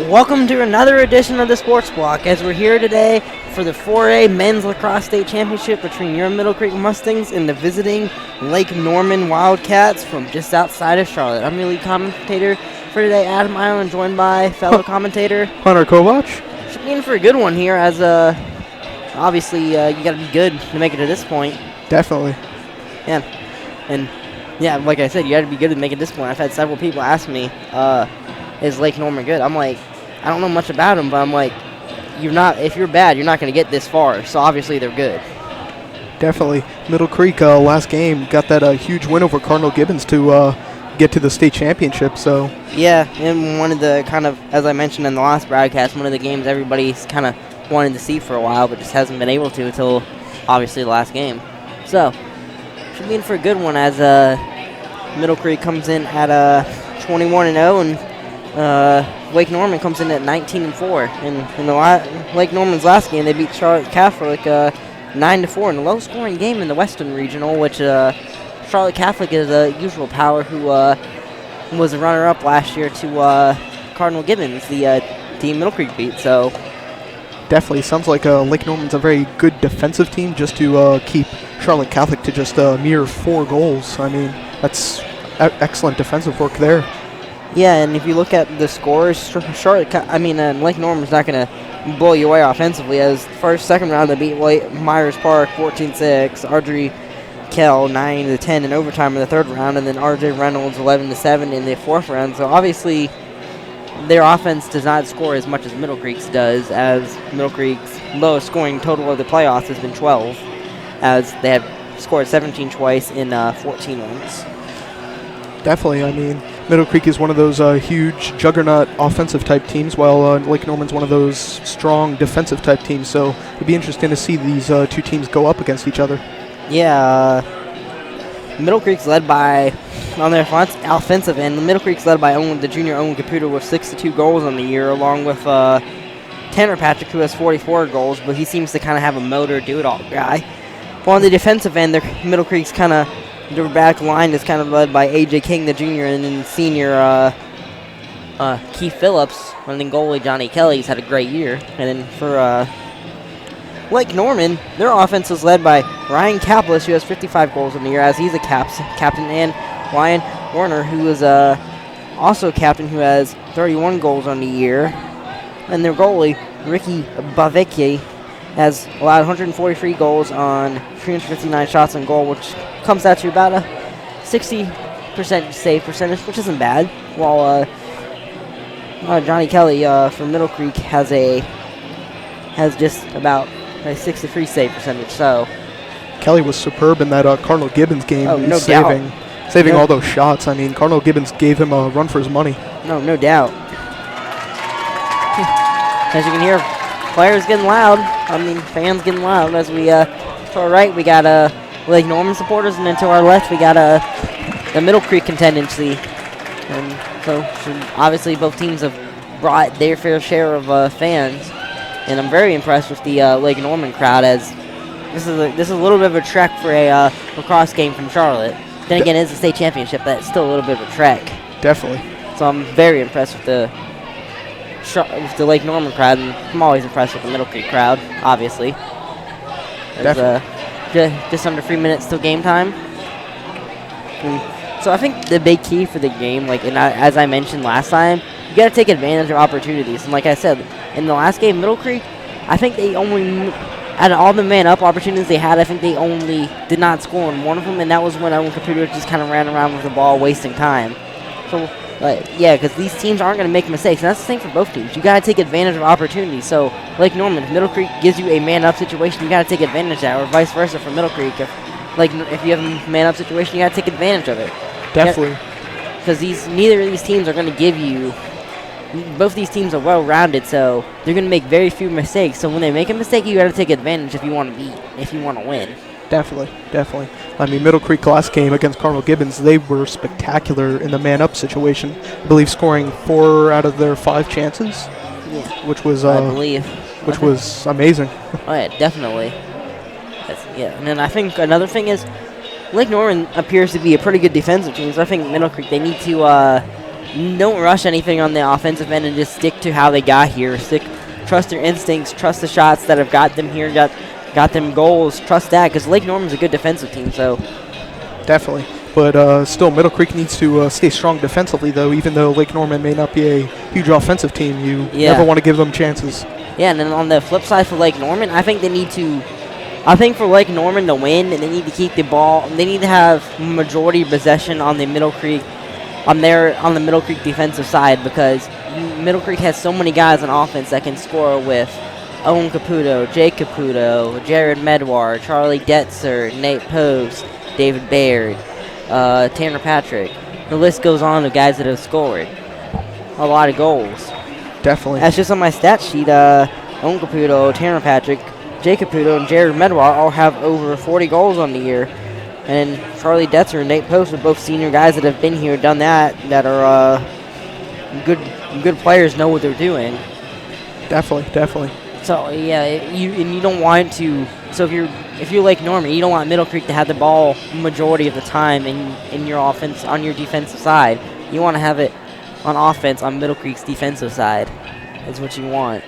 Welcome to another edition of the Sports Block, as we're here today for the 4A Men's Lacrosse State Championship between your Middle Creek Mustangs and the visiting Lake Norman Wildcats from just outside of Charlotte. I'm your lead commentator for today, Adam Island, joined by fellow commentator Hunter Kovach. Should be in for a good one here, as obviously you got to be good to make it to this point. Definitely. Yeah, like I said, you got to be good to make it to this point. I've had several people ask me, is Lake Norman good? I'm like, I don't know much about them, but I'm like, if you're bad, you're not going to get this far. So obviously they're good. Definitely. Middle Creek last game got that huge win over Cardinal Gibbons to get to the state championship. So yeah, and one of the kind of, as I mentioned in the last broadcast, one of the games everybody's kind of wanted to see for a while, but just hasn't been able to until obviously the last game. So should be in for a good one, as Middle Creek comes in at 21-0 and Lake Norman comes in at 19-4. And in the Lake Norman's last game, they beat Charlotte Catholic 9-4 in a low-scoring game in the Western Regional, which Charlotte Catholic is a usual power who was a runner-up last year to Cardinal Gibbons, the team Middle Creek beat. So definitely sounds like Lake Norman's a very good defensive team, just to keep Charlotte Catholic to just mere 4 goals. I mean, that's excellent defensive work there. Yeah, and if you look at the scores, Lake Norman's not going to blow you away offensively. As second round, they beat Myers Park 14-6, Ardrey Kell 9-10 in overtime in the third round, and then RJ Reynolds 11-7 in the fourth round. So obviously, their offense does not score as much as Middle Creek's does, as Middle Creek's lowest scoring total of the playoffs has been 12, as they have scored 17 twice in 14 wins. Definitely. I mean, Middle Creek is one of those huge juggernaut offensive type teams, while Lake Norman's one of those strong defensive type teams. So it'd be interesting to see these two teams go up against each other. Yeah, Middle Creek's led by, on their offensive end, the Middle Creek's led by the junior Owen Caputo with 62 goals on the year, along with Tanner Patrick, who has 44 goals, but he seems to kind of have a motor, do-it-all guy. While on the defensive end, Middle Creek's kind of, their back line is kind of led by A.J. King, the junior, and then senior Keith Phillips, and then goalie Johnny Kelly's had a great year. And then for Lake Norman, their offense is led by Ryan Kaplis, who has 55 goals in the year, as he's a captain, and Ryan Warner, who is also captain, who has 31 goals on the year. And their goalie, Ricky Bavecchia, has allowed 143 goals on 359 shots on goal, which comes out to about a 60% save percentage, which isn't bad. While Johnny Kelly from Middle Creek has just about a 63 save percentage. So Kelly was superb in that Cardinal Gibbons game, saving all those shots. I mean, Cardinal Gibbons gave him a run for his money. No doubt. As you can hear, players getting loud. Fans getting loud. As we to our right, we got Lake Norman supporters, and then to our left, we got the Middle Creek contingency. And so obviously both teams have brought their fair share of fans, and I'm very impressed with the Lake Norman crowd, as this is a little bit of a trek for a lacrosse game from Charlotte. Then again, it's a state championship. That's still a little bit of a trek. Definitely. So I'm very impressed with the Lake Norman crowd, and I'm always impressed with the Middle Creek crowd, obviously. There's just under 3 minutes till game time. So I think the big key for the game, as I mentioned last time, you got to take advantage of opportunities. And like I said, in the last game, Middle Creek, I think they only, out of all the man-up opportunities they had, I think they only did not score on one of them, and that was when Owen Caputo just kind of ran around with the ball, wasting time. So, yeah, because these teams aren't going to make mistakes, and that's the same for both teams. You got to take advantage of opportunities. So, Lake Norman, if Middle Creek gives you a man-up situation, you got to take advantage of that, or vice versa for Middle Creek. If you have a man-up situation, you got to take advantage of it. Definitely. because neither of these teams are going to give you. Both these teams are well-rounded, so they're going to make very few mistakes. So when they make a mistake, you got to take advantage if you want to beat, if you want to win. Definitely, definitely. I mean, Middle Creek last game against Cardinal Gibbons, they were spectacular in the man-up situation. I believe scoring 4 out of their 5 chances, which was I believe, was amazing. Oh yeah, definitely. And then I think another thing is Lake Norman appears to be a pretty good defensive team. So I think Middle Creek, they need to don't rush anything on the offensive end and just stick to how they got here. Trust their instincts, trust the shots that have got them here, got them goals. Trust that, because Lake Norman's a good defensive team. So definitely, but still, Middle Creek needs to stay strong defensively, though. Even though Lake Norman may not be a huge offensive team, you never want to give them chances. Yeah, and then on the flip side for Lake Norman, I think for Lake Norman to win, they need to keep the ball. They need to have majority possession on the Middle Creek. On the Middle Creek defensive side, because Middle Creek has so many guys on offense that can score with Owen Caputo, Jake Caputo, Jared Medwar, Charlie Detzer, Nate Post, David Baird, Tanner Patrick. The list goes on of guys that have scored a lot of goals. Definitely. That's just on my stat sheet. Owen Caputo, Tanner Patrick, Jake Caputo, and Jared Medwar all have over 40 goals on the year. And Charlie Detzer and Nate Post are both senior guys that have been here, done that are good players, know what they're doing. Definitely. So yeah, you don't want to. So if you're Lake Norman, you don't want Middle Creek to have the ball majority of the time in your offense on your defensive side. You want to have it on offense on Middle Creek's defensive side. That's what you want.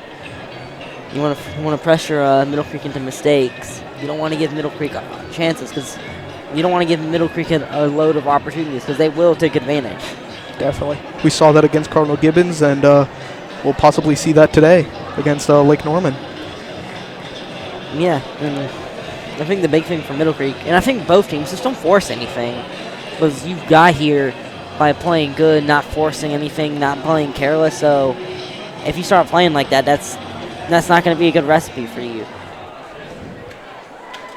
You want to pressure Middle Creek into mistakes. You don't want to give Middle Creek chances, because you don't want to give Middle Creek a load of opportunities, because they will take advantage. Definitely. We saw that against Cardinal Gibbons, and we'll possibly see that today against Lake Norman. Yeah, and I think the big thing for Middle Creek, and I think both teams, just don't force anything, because you've got here by playing good, not forcing anything, not playing careless. So if you start playing like that, that's not going to be a good recipe for you.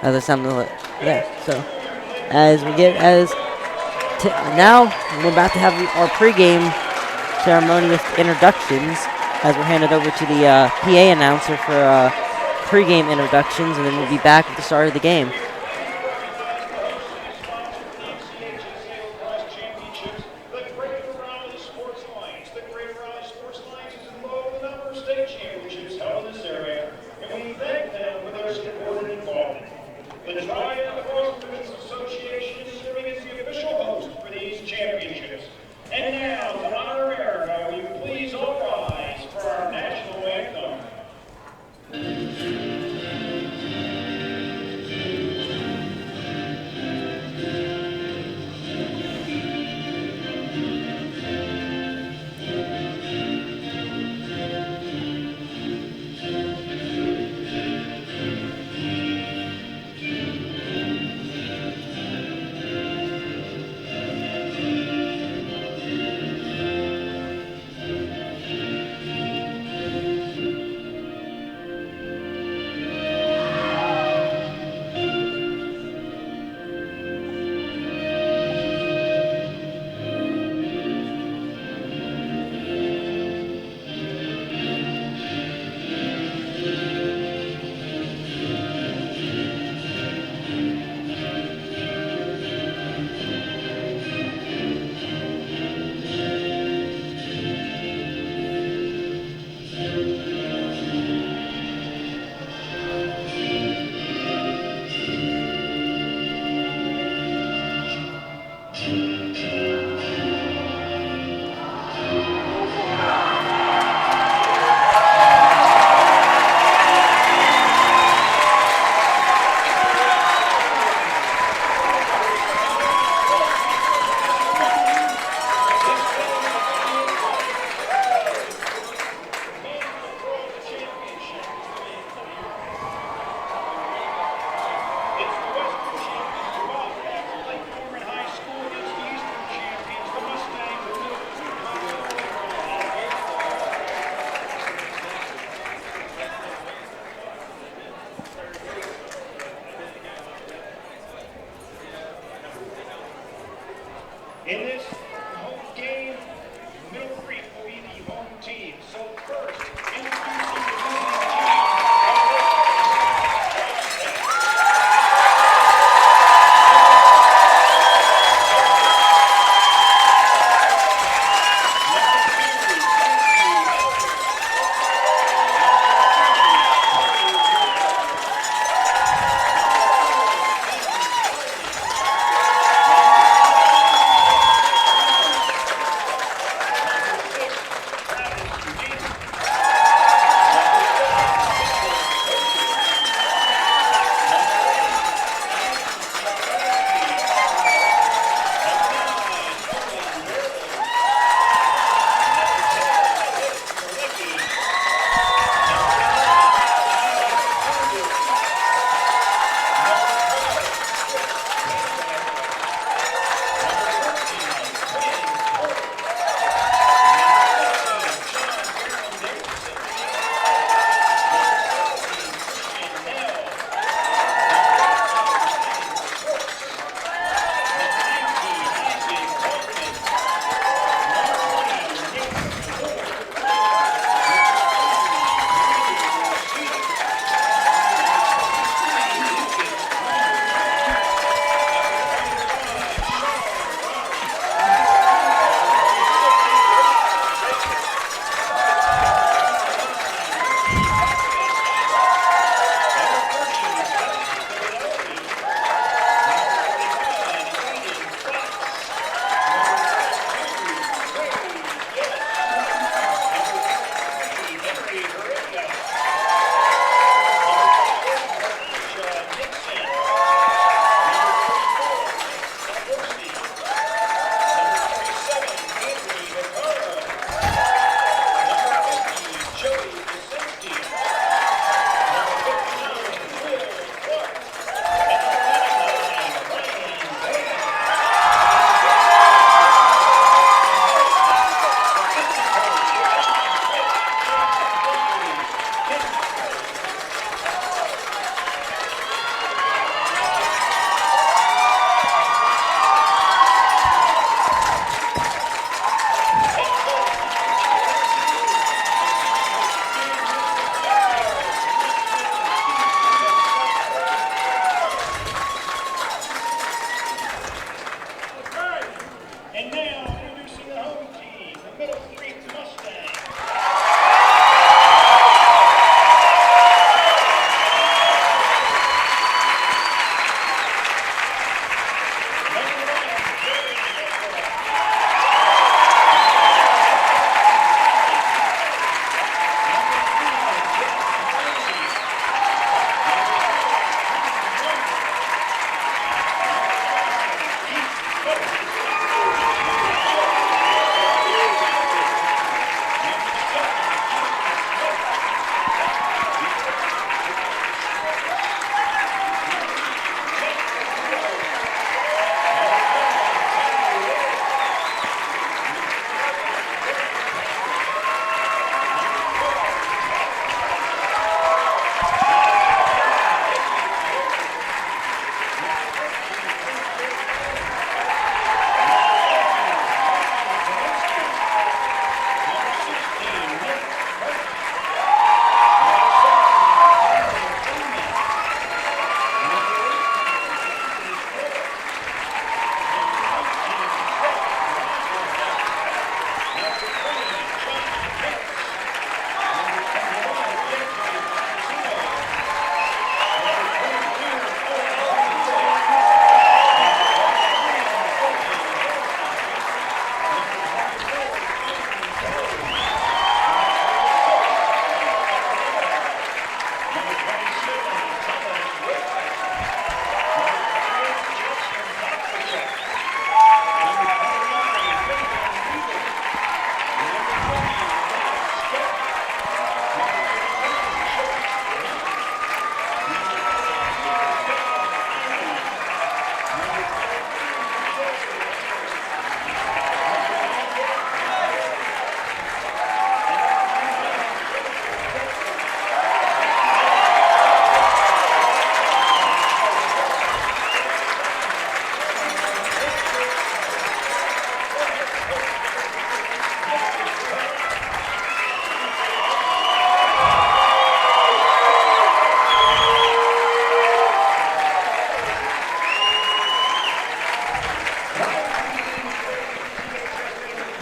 As I sounded like, So now we're about to have our pregame ceremony with introductions, as we're handed over to the PA announcer for pregame introductions, and then we'll be back at the start of the game.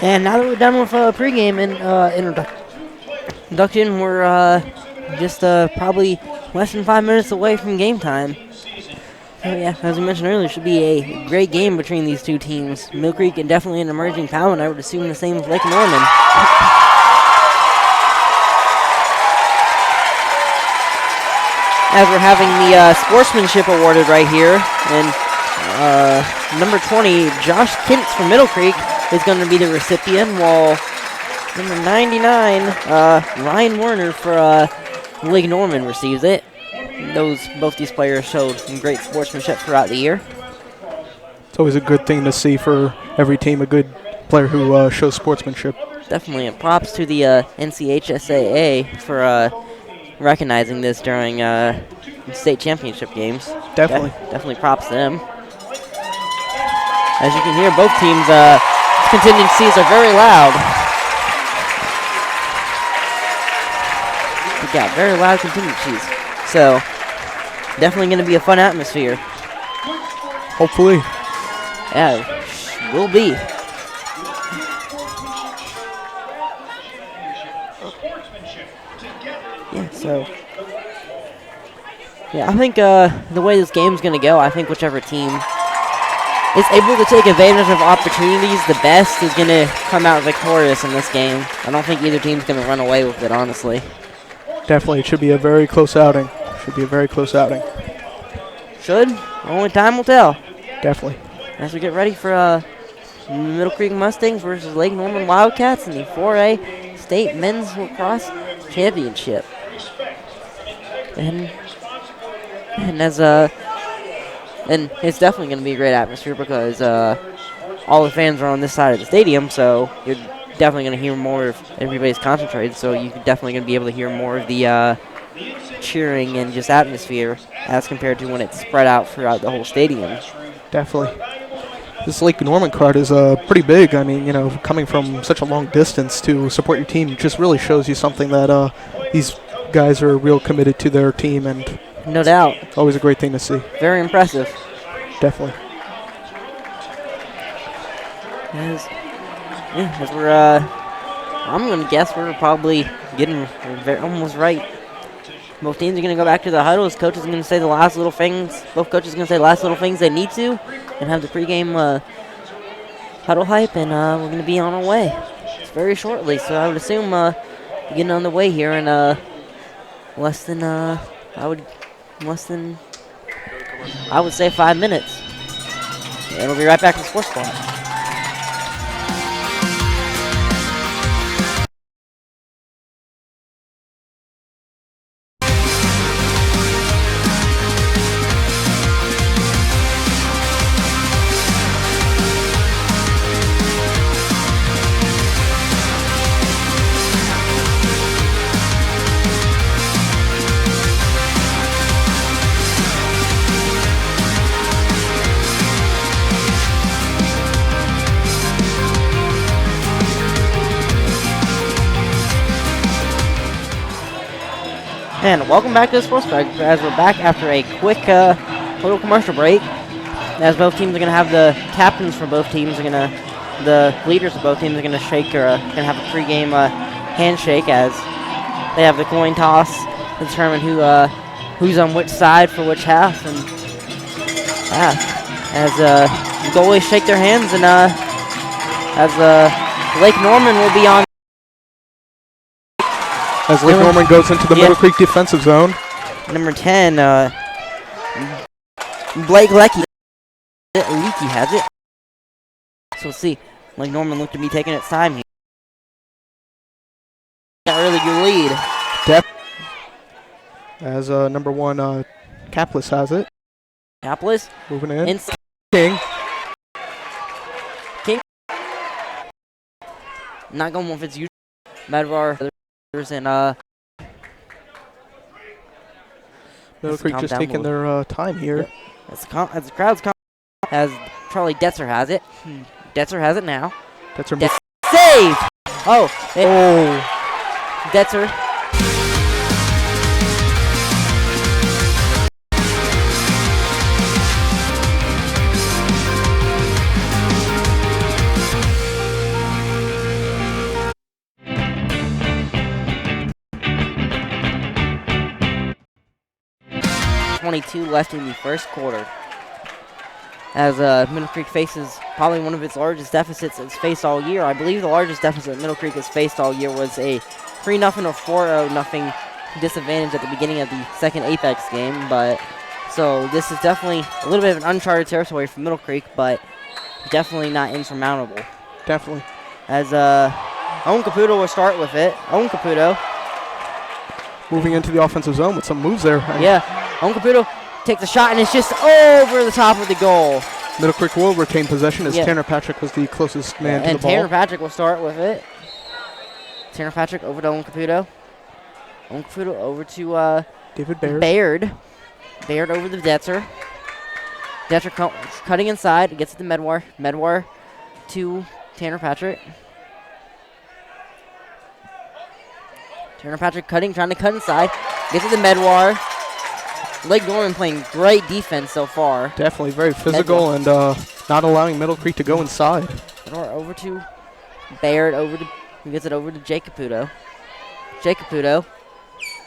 And now that we're done with pregame and introduction, we're just probably less than 5 minutes away from game time. So yeah, as we mentioned earlier, it should be a great game between these two teams. Mill Creek and definitely an emerging talent. I would assume the same with Lake Norman. As we're having the sportsmanship awarded right here, and number 20, Josh Kintz from Middle Creek, is going to be the recipient, while number 99, Ryan Werner for Lake Norman receives it. Both these players showed some great sportsmanship throughout the year. It's always a good thing to see for every team, a good player who shows sportsmanship. Definitely, and props to the NCHSAA for recognizing this during state championship games. Definitely props to them. As you can hear, both teams' contingencies are very loud. We got very loud contingencies. So, definitely going to be a fun atmosphere. Hopefully. Yeah, will be. Yeah, so. Yeah, I think the way this game's going to go, I think whichever team is able to take advantage of opportunities the best is going to come out victorious in this game. I don't think either team's going to run away with it, honestly. Definitely, it should be a very close outing. Should. Only time will tell. Definitely. As we get ready for Middle Creek Mustangs versus Lake Norman Wildcats in the 4A State Men's Lacrosse Championship. And it's definitely going to be a great atmosphere because all the fans are on this side of the stadium, so you're definitely going to hear more if everybody's concentrated, so you're definitely going to be able to hear more of the cheering and just atmosphere as compared to when it's spread out throughout the whole stadium. Definitely. This Lake Norman crowd is pretty big. I mean, coming from such a long distance to support your team just really shows you something that these guys are real committed to their team, and no doubt. It's always a great thing to see. Very impressive. Definitely. As we're, I'm going to guess we're probably getting almost right. Both teams are going to go back to the huddles. Coach is going to say the last little things. Both coaches are going to say the last little things they need to and have the pregame huddle hype, and we're going to be on our way. It's very shortly, so I would assume getting on the way here in less than I would say 5 minutes. And we'll be right back to the Sports Spot. And welcome back to the Sports Break, as we're back after a quick little commercial break. As both teams are going to have the captains for both teams, the leaders of both teams are going to shake or going to have a pregame handshake as they have the coin toss to determine who's on which side for which half. And as goalies shake their hands, and as Lake Norman will be on. As Lake Norman goes into the Middle Creek defensive zone. Number 10, Blake Leakey has it. So let's see. Lake Norman looked to be taking its time here. Early good lead. As number 1, Caplis has it. Caplis. Moving in. King. Not going with its usual. Madvar. And Middle Creek just taking their time here. Yep. As the crowd's as Charlie Detzer has it. Detzer has it now. Detzer saved! Detzer. 2:22 left in the first quarter. As Middle Creek faces probably one of its largest deficits it's faced all year. I believe the largest deficit Middle Creek has faced all year was a 3-0 or 4-0 disadvantage at the beginning of the second Apex game. But so this is definitely a little bit of an uncharted territory for Middle Creek, but definitely not insurmountable. Definitely. As Owen Caputo will start with it. Owen Caputo moving into the offensive zone with some moves there. Yeah, Owen Caputo takes a shot, and it's just over the top of the goal. Middle Creek will retain possession as Tanner Patrick was the closest man to the ball. And Tanner Patrick will start with it. Tanner Patrick over to Owen Caputo. Owen Caputo over to David Baird. Baird over to Detzer. Detzer cutting inside, gets it to Medwar. Medwar to Tanner Patrick. Tanner Patrick trying to cut inside. Gets it to Medwar. Lake Norman playing great defense so far. Definitely very physical and not allowing Middle Creek to go inside. Medwar over to Baird. He gets it over to Jake Caputo. Jake Caputo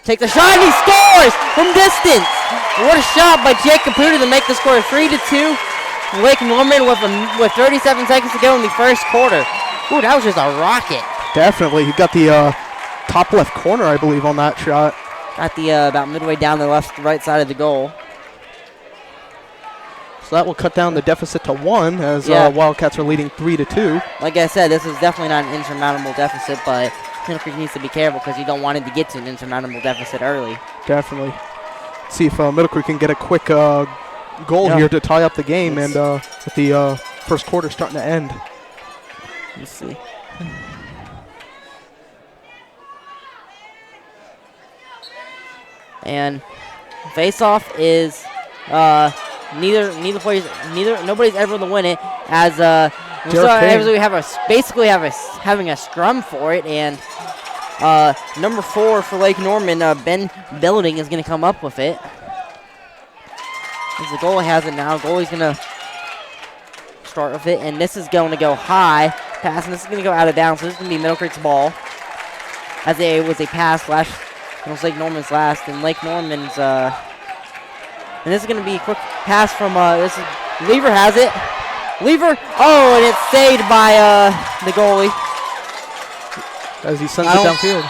takes a shot and he scores from distance. What a shot by Jake Caputo to make the score 3-2. Lake Norman with 37 seconds to go in the first quarter. Ooh, that was just a rocket. Definitely. He got the top left corner, I believe, on that shot. At the about midway down the right side of the goal. So that will cut down the deficit to 1 as Wildcats are leading 3-2. Like I said, this is definitely not an insurmountable deficit, but Middle Creek needs to be careful because you don't want it to get to an insurmountable deficit early. Definitely. See if Middle Creek can get a quick goal here to tie up the game, and with the first quarter starting to end. Let's see. And face-off is nobody's ever to win it. As having a scrum for it, and number 4 for Lake Norman, Ben Bilding, is going to come up with it. As the goalie has it now, goalie's going to start with it, and this is going to go high pass, and this is going to go out of bounds. So this is going to be Middle Creek's ball, as it was a pass it was Lake Norman's last, and Lake Norman's, and this is going to be a quick pass from, Lever has it. Lever, and it's saved by the goalie. As he sends it downfield.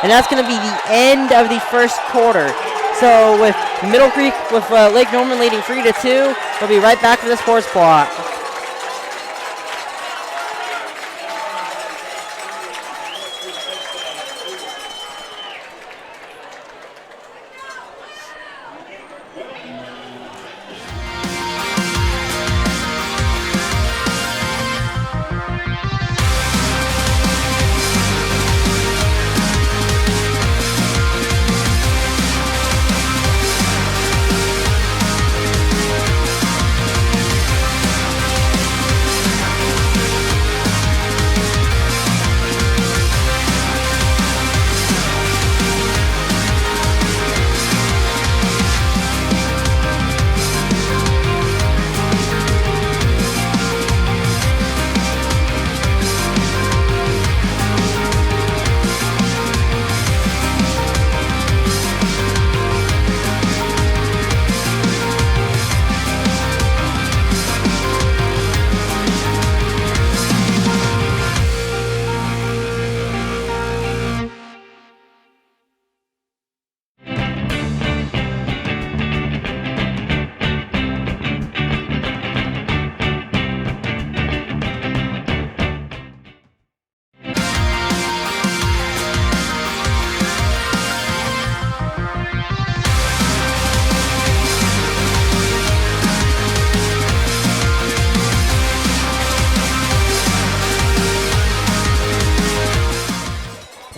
And that's going to be the end of the first quarter. So with Middle Creek, with Lake Norman leading 3-2, we'll be right back for the sports plot.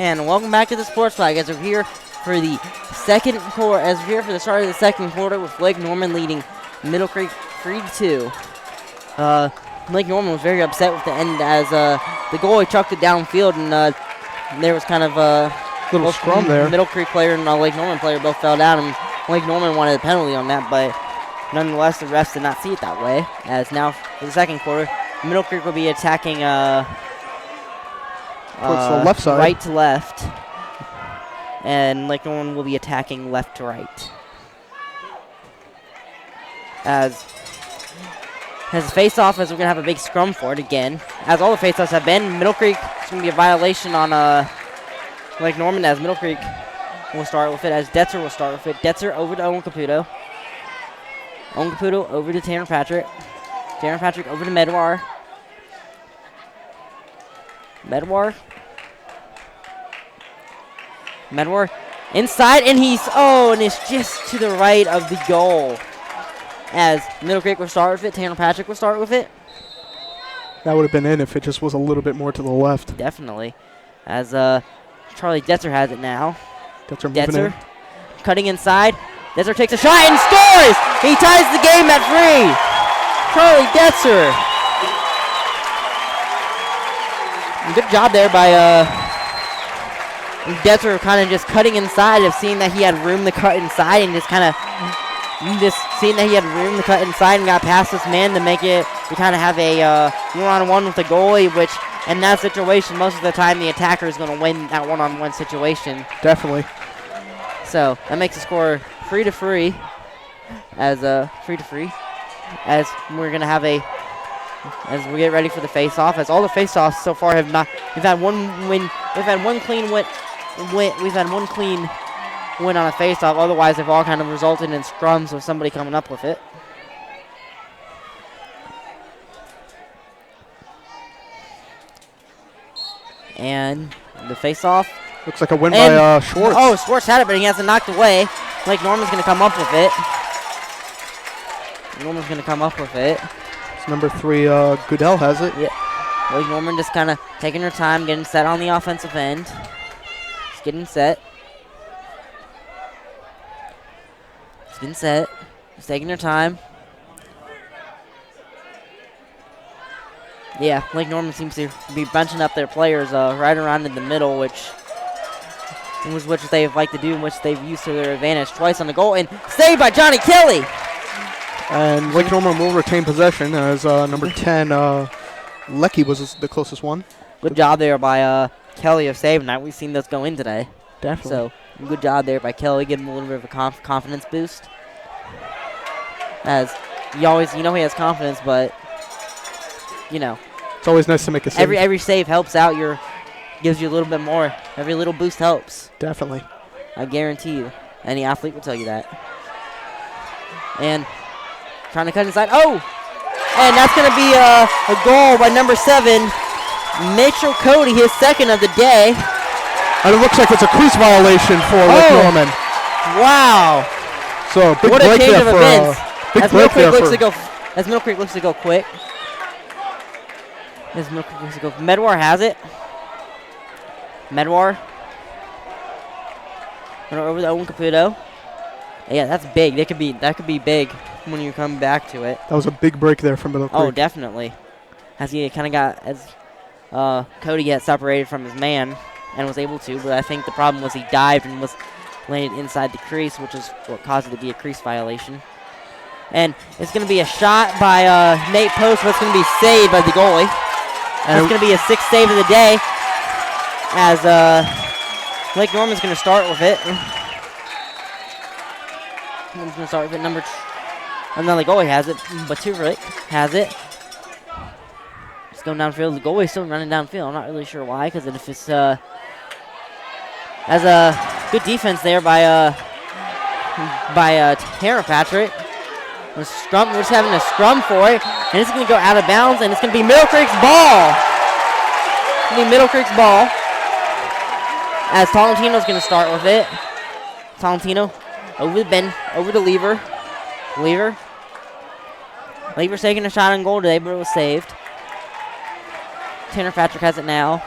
And welcome back to the Sports Flag as we're here for the second quarter. As we're here for the start of the second quarter with Lake Norman leading Middle Creek 3-2. Lake Norman was very upset with the end as the goalie chucked it downfield, and there was kind of a little scrum there. Middle Creek player and Lake Norman player both fell down, and Lake Norman wanted a penalty on that, but nonetheless the refs did not see it that way. As now for the second quarter, Middle Creek will be attacking towards the left side. Right to left. And Lake Norman will be attacking left to right. as a face-off, as we're going to have a big scrum for it again. As all the face-offs have been, Middle Creek, it's going to be a violation on Lake Norman, as Middle Creek will start with it, as Detzer will start with it. Detzer over to Owen Caputo. Owen Caputo over to Tanner Patrick. Tanner Patrick over to Medwar. Medwar inside, and and it's just to the right of the goal. As Middle Creek will start with it, Tanner Patrick will start with it. That would have been in if it just was a little bit more to the left. Definitely. As Charlie Detzer has it now. Detzer cutting inside. Detzer takes a shot and scores! He ties the game at 3. Charlie Detzer. Good job there by Detzer, kind of just cutting inside, of seeing that he had room to cut inside, and just seeing that he had room to cut inside and got past this man to make it, to kind of have a one-on-one with the goalie, which in that situation, most of the time the attacker is going to win that one-on-one situation. Definitely. So that makes the score 3-3, as as we're going to have as we get ready for the face-off, as all the face-offs so far have not, we've had one win, we've had one clean win on a face-off. Otherwise, they've all kind of resulted in scrums with somebody coming up with it. And the face-off. Looks like a win by Schwartz. Oh, Schwartz had it, but he has it knocked away. Lake Norman's going to come up with it. Norman's going to come up with it. It's number 3, Goodell has it. Yeah. Lake Norman just kind of taking her time, getting set on the offensive end. Just getting set. Just getting set. Just taking her time. Yeah, Lake Norman seems to be bunching up their players right around in the middle, which they like to do, and which they've used to their advantage. Twice on the goal, and saved by Johnny Kelly. And Lake Norman will retain possession as number 10, Lecky was the closest one. Good job there by Kelly of saving that. We've seen those go in today. Definitely. So, good job there by Kelly, getting him a little bit of a confidence boost. As he has confidence, but, it's always nice to make a save. Every save helps out gives you a little bit more. Every little boost helps. Definitely. I guarantee you. Any athlete will tell you that. And trying to cut inside. Oh! And that's going to be a goal by number 7, Mitchell Cody, his second of the day. And it looks like it's a crease violation for Lake Norman. Wow. So big what break a change there of events. As Middle Creek looks to go quick. As Middle Creek looks to go. Medwar has it. Medwar. Over to Owen Caputo. Yeah, that's big. That could be big when you come back to it. That was a big break there from Middle Creek. Oh, definitely. As he kind of got, Cody got separated from his man and was able to, but I think the problem was he dived and was landed inside the crease, which is what caused it to be a crease violation. And it's going to be a shot by Nate Post, but it's going to be saved by the goalie. And it's going to be a 6th save of the day, as Lake Norman's going to start with it. Norman's going to start with it. And then the goalie has it, but Tuvrik has it. Just going downfield. The goalie's still running downfield. I'm not really sure why, because if it's as a good defense there by Tara Patrick. We're just having a scrum for it, and it's going to go out of bounds, and it's going to be Middle Creek's ball. It's going to be Middle Creek's ball, as Tolentino's going to start with it. Tolentino over to Lever. Lever's taking a shot on goal today, but it was saved. Tanner Patrick has it now.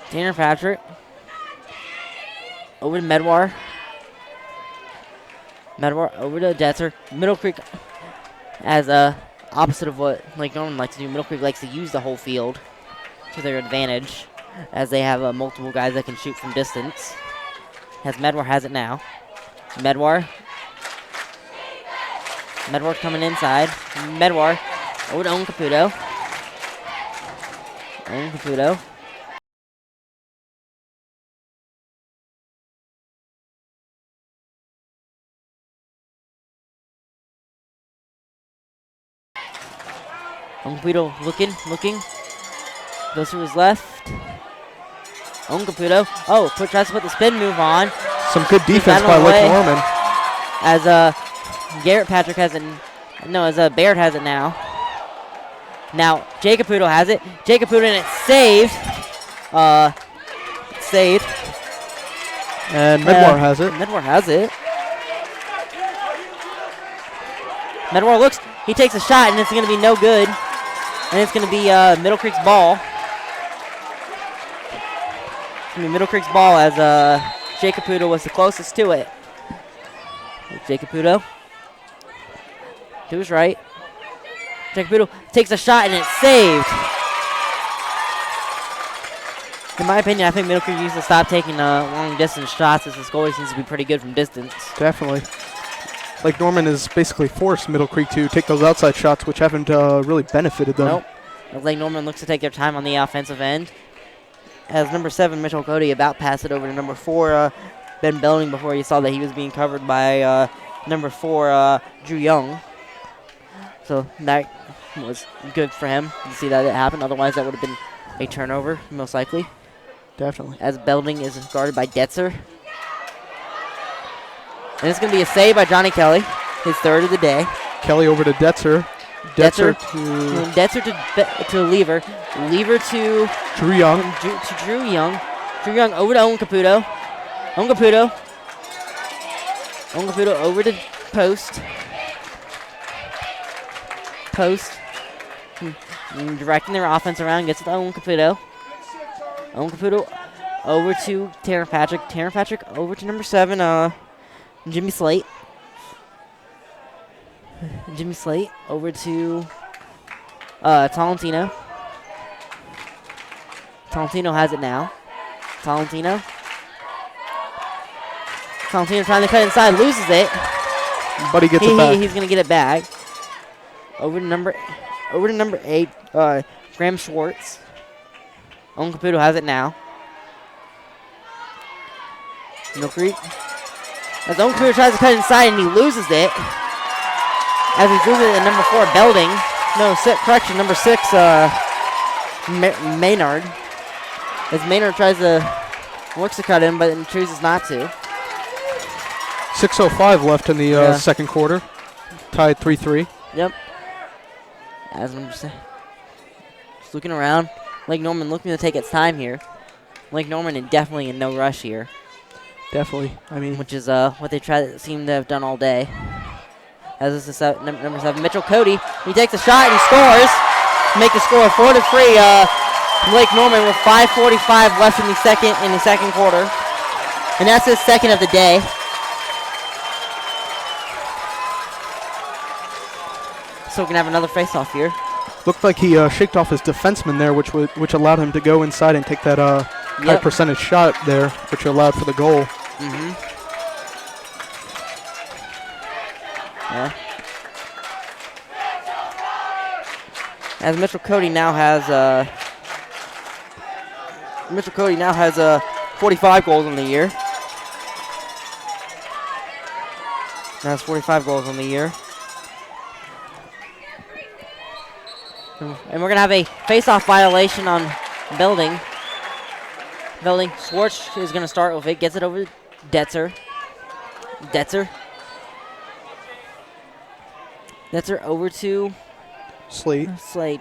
Tanner Patrick over to Medwar. Medwar over to Detzer. Middle Creek, as opposite of what Lake Norman likes to do, Middle Creek likes to use the whole field to their advantage, as they have multiple guys that can shoot from distance. As Medwar has it now. Medwar coming inside. Medwar over to Owen Caputo. Caputo looking. Goes to his left. Caputo. Oh, tries to put the spin move on. Some good defense by Lake Norman. As Garrett Patrick has it. No, as Baird has it now. Now, Jay Caputo has it. Jay Caputo, and it's saved. Saved. And Medwar has it. Medwar has it. Medwar looks. He takes a shot, and it's going to be no good. And it's going to be Middle Creek's ball. It's going to be Middle Creek's ball as Jay Caputo was the closest to it. Jay Caputo to his right. Jay Caputo takes a shot, and it's saved. In my opinion, I think Middle Creek needs to stop taking long-distance shots as this goalie seems to be pretty good from distance. Definitely. Lake Norman has basically forced Middle Creek to take those outside shots, which haven't really benefited them. Nope. As Lake Norman looks to take their time on the offensive end. As number 7, Mitchell Cody, about passed it over to number 4, Ben Belding, before he saw that he was being covered by number 4, Drew Young. So that was good for him to see that it happened. Otherwise, that would have been a turnover, most likely. Definitely. As Belding is guarded by Detzer. And it's going to be a save by Johnny Kelly, his third of the day. Kelly over to Detzer. Detzer to Lever. Lever to Drew Young. To Drew Young. Drew Young over to Owen Caputo. Owen Caputo over to Post. Directing their offense around, gets it to Owen Caputo. Owen Caputo over to Taryn Patrick. Taryn Patrick over to number 7, Jimmy Slate. Jimmy Slate over to Tolentino. Tolentino has it now. Tolentino trying to cut inside, loses it. But he gets it back. He's going to get it back. Over to number 8, Graham Schwartz. Owen Caputo has it now. Middle Creek. As Owen Caputo tries to cut inside and he loses it. As he loses it, number 4, Belding. No, correction, number 6, Maynard. As Maynard works to cut him, but chooses not to. 6:05 left in the second quarter. Tied 3-3. Yep. As number 6. Just looking around. Lake Norman looking to take its time here. Lake Norman is definitely in no rush here. Definitely. I mean, which is what they seem to have done all day. As this is number 7, Mitchell Cody. He takes a shot and he scores. Make the score 4-3. Lake Norman with 5:45 left in the second quarter, and that's his second of the day. So we're gonna have another face-off here. Looked like he shaked off his defenseman there, which allowed him to go inside and take that high percentage shot there, which allowed for the goal. Mm-hmm. Yeah. As Mitchell Cody now has 45 goals on the year. Has 45 goals on the year. And we're going to have a face-off violation on Belding. Schwartz is going to start with it. Gets it over to Detzer. Detzer over to Slate.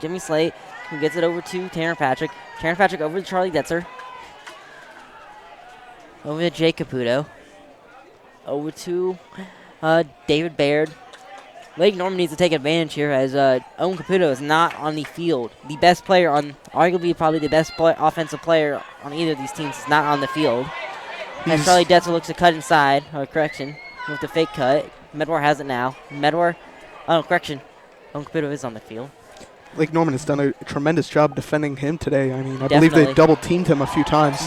Jimmy Slate, who gets it over to Taryn Patrick. Taryn Patrick over to Charlie Detzer. Over to Jay Caputo. Over to David Baird. Lake Norman needs to take advantage here as Owen Caputo is not on the field. The best player arguably probably the best offensive player on either of these teams is not on the field. As Charlie Detzer looks to cut inside, correction, with the fake cut. Medwar has it now. Owen Caputo is on the field. Lake Norman has done a tremendous job defending him today. I mean, I believe they double-teamed him a few times.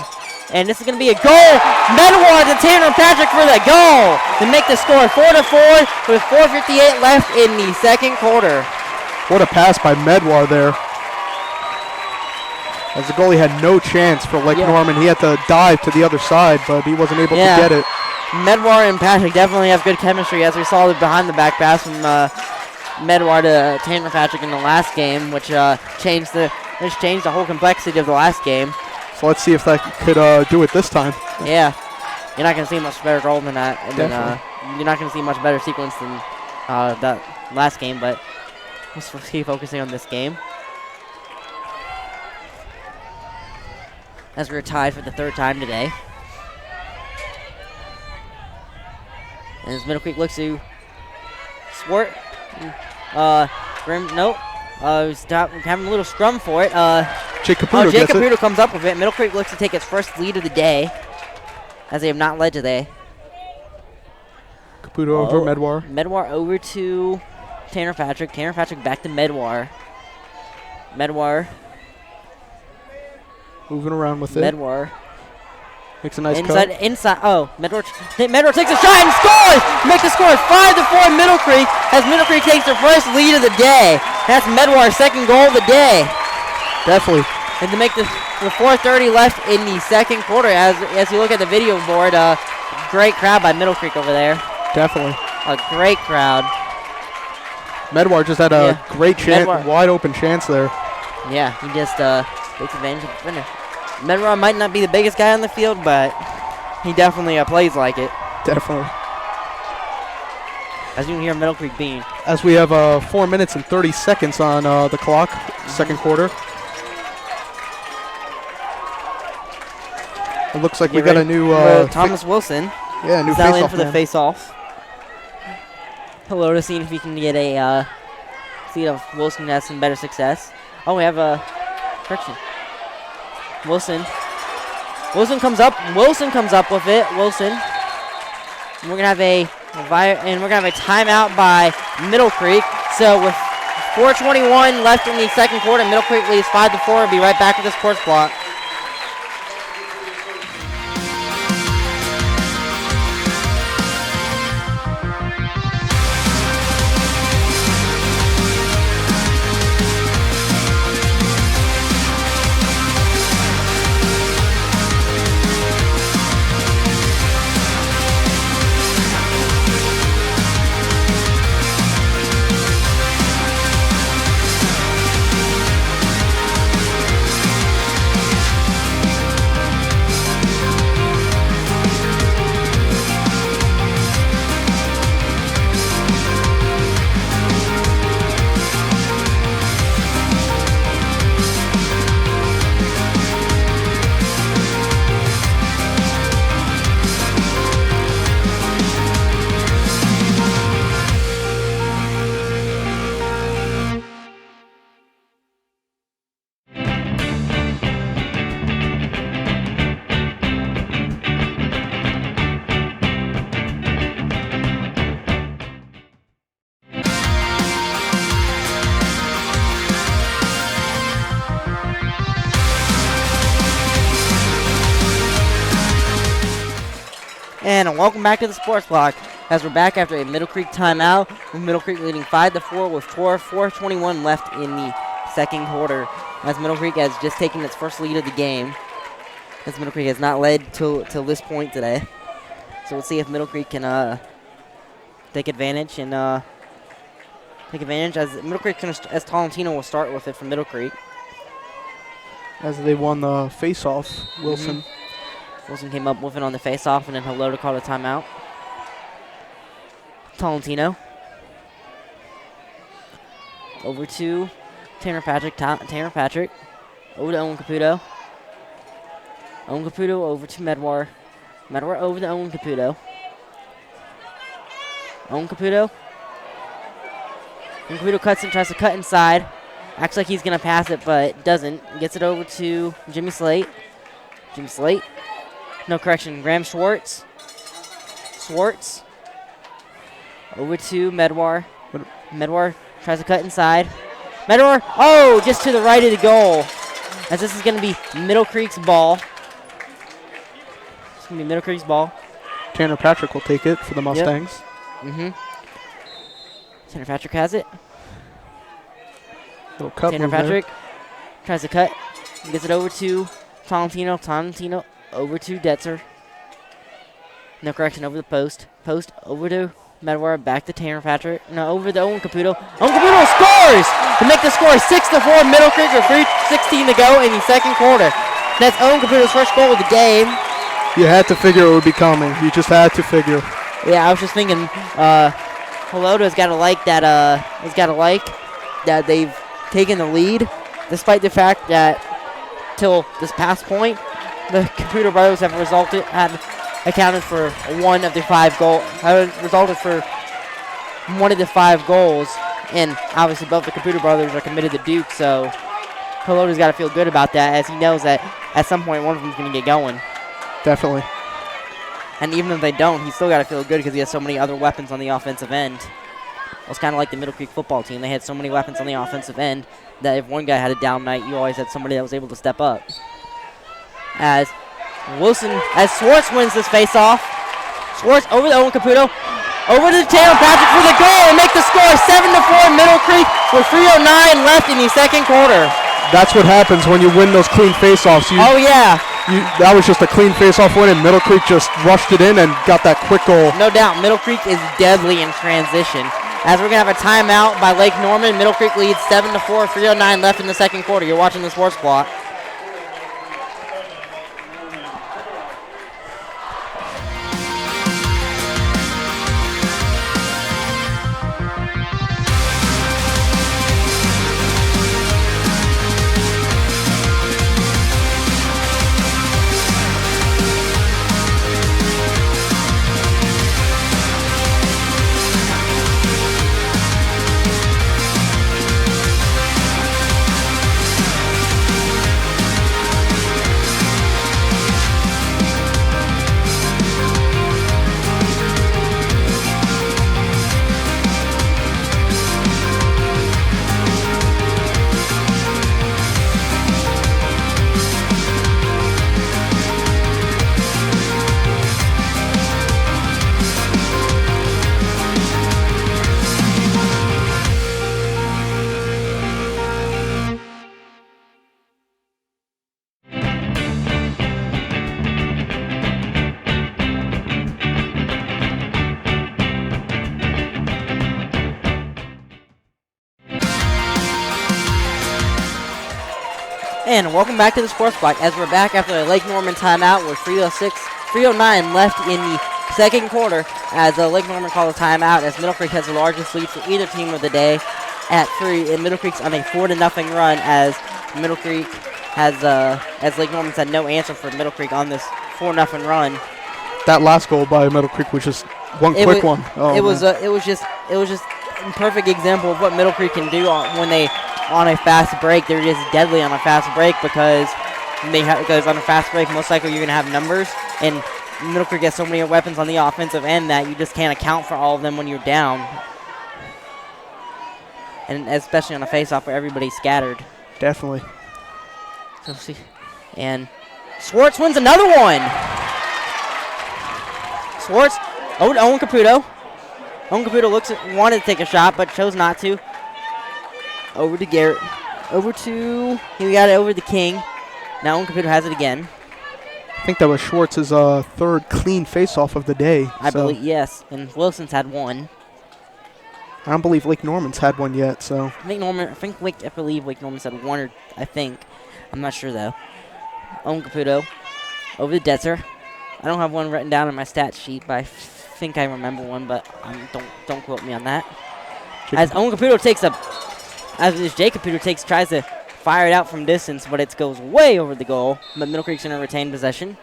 And this is going to be a goal. Medwar to Tanner Patrick for the goal to make the score 4-4 with 4:58 left in the second quarter. What a pass by Medwar there. As the goalie had no chance for Lake Norman. He had to dive to the other side, but he wasn't able to get it. Medwar and Patrick definitely have good chemistry, as we saw the behind-the-back pass from Medwar to Tanner Patrick in the last game, which changed the whole complexity of the last game. So let's see if that could do it this time. Yeah, you're not going to see much better goal than that, and then Definitely. you're not going to see much better sequence than that last game. But let's keep focusing on this game, as we're tied for the third time today. And as Middle Creek looks to Swart, nope. Having a little scrum for it. Jake Caputo Jake gets it. Caputo comes up with it. Middle Creek looks to take its first lead of the day, as they have not led today. Caputo over Medwar. Medwar over to Tanner Patrick. Tanner Patrick back to Medwar. Medwar. Moving around with it. Medwar. Makes a nice inside, cut. inside. Oh, Medwar takes a shot and scores! Makes the score 5-4 Middle Creek, as Middle Creek takes their first lead of the day. That's Medwar's second goal of the day. Definitely. And to make the 4:30 left in the second quarter, as you look at the video board, great crowd by Middle Creek over there. Definitely. A great crowd. Medwar just had a great chance, wide open chance there. Yeah, he just takes advantage of the finish. Medwar might not be the biggest guy on the field, but he definitely plays like it. Definitely. As you can hear Middle Creek being. As we have 4 minutes and 30 seconds on the clock, second quarter. It looks like we got a new Thomas Wilson. Yeah, new face-off face-off for the face-off. Hello to see if he can get a see if Wilson has some better success. Oh, we have a correction. Wilson comes up. Wilson comes up with it. Wilson. And we're gonna have a timeout by Middle Creek. So with 4:21 left in the second quarter, Middle Creek leads 5-4. We'll be right back with the sports block. And welcome back to the Sports Block, as we're back after a Middle Creek timeout, with Middle Creek leading 5-4 with 4:21 left in the second quarter, as Middle Creek has just taken its first lead of the game, as Middle Creek has not led till this point today. So we'll see if Middle Creek can take advantage, as Middle Creek, as Tolentino will start with it from Middle Creek. As they won the face-off, Wilson. Wilson came up with it on the face-off, and then Hello to call the timeout. Tolentino. Over to Tanner Patrick. Tanner Patrick. Over to Owen Caputo. Owen Caputo over to Medwar. Medwar over to Owen Caputo. Owen Caputo. Owen Caputo cuts and tries to cut inside. Acts like he's going to pass it, but doesn't. Gets it over to Jimmy Slate. Jimmy Slate. No correction. Graham Schwartz. Schwartz. Over to Medwar. Medwar tries to cut inside. Medwar, oh, just to the right of the goal. As this is going to be Middle Creek's ball. It's going to be Middle Creek's ball. Tanner Patrick will take it for the Mustangs. Yep. Tanner Patrick has it. Little cut Tanner Patrick tries to cut. Gets it over to Tolentino. Tolentino over to Detzer. No correction, over the post. Post over to Medwar back to Tanner Patrick. No, over to Owen Caputo. Owen Caputo scores to make the score 6-4. Middle Creek with 3:16 to go in the second quarter. That's Owen Caputo's first goal of the game. You had to figure it would be coming. You just had to figure. Yeah, I was just thinking, Helota's got to like that. Has got to like that they've taken the lead, despite the fact that till this past point, the Caputo brothers have accounted for one of the 5 goals. Resulted for one of the 5 goals, and obviously both the Caputo brothers are committed to Duke. So Helota's got to feel good about that, as he knows that at some point one of them's going to get going. Definitely. And even if they don't, he's still got to feel good because he has so many other weapons on the offensive end. It was kind of like the Middle Creek football team. They had so many weapons on the offensive end that if one guy had a down night, you always had somebody that was able to step up. As Swartz wins this face-off. Swartz over to Owen Caputo. Over to Taylor Patrick for the goal and make the score 7-4 Middle Creek with 3:09 left in the second quarter. That's what happens when you win those clean face-offs. Oh, yeah. That was just a clean face-off win, and Middle Creek just rushed it in and got that quick goal. No doubt, Middle Creek is deadly in transition. As we're going to have a timeout by Lake Norman, Middle Creek leads 7-4, 3:09 left in the second quarter. You're watching the Sports Clock. And welcome back to the Sports Block as we're back after a Lake Norman timeout with 3:09 left in the second quarter as Lake Norman calls a timeout as Middle Creek has the largest lead for either team of the day at 3, and Middle Creek's on a 4-0 run as Middle Creek has as Lake Norman's had no answer for Middle Creek on this 4-0 run. That last goal by Middle Creek was just one. It was just a perfect example of what Middle Creek can do when they on a fast break. They're just deadly on a fast break because on a fast break most likely you're gonna have numbers, and Middle Creek has so many weapons on the offensive end that you just can't account for all of them when you're down, and especially on a face-off where everybody's scattered. Definitely. So see, and Swartz wins another one. Swartz over to Owen Caputo. Owen Caputo wanted to take a shot but chose not to. Over to Garrett. He got it over to King. Now Owen Caputo has it again. I think that was Schwartz's third clean face-off of the day. I believe, yes. And Wilson's had one. I don't believe Lake Norman's had one yet, so. I believe Lake Norman's had one, I'm not sure, though. Owen Caputo over to Detzer. I don't have one written down on my stat sheet, but I think I remember one, but don't quote me on that. As Owen Caputo Jake Caputo tries to fire it out from distance, but it goes way over the goal. But Middle Creek's going to retain possession.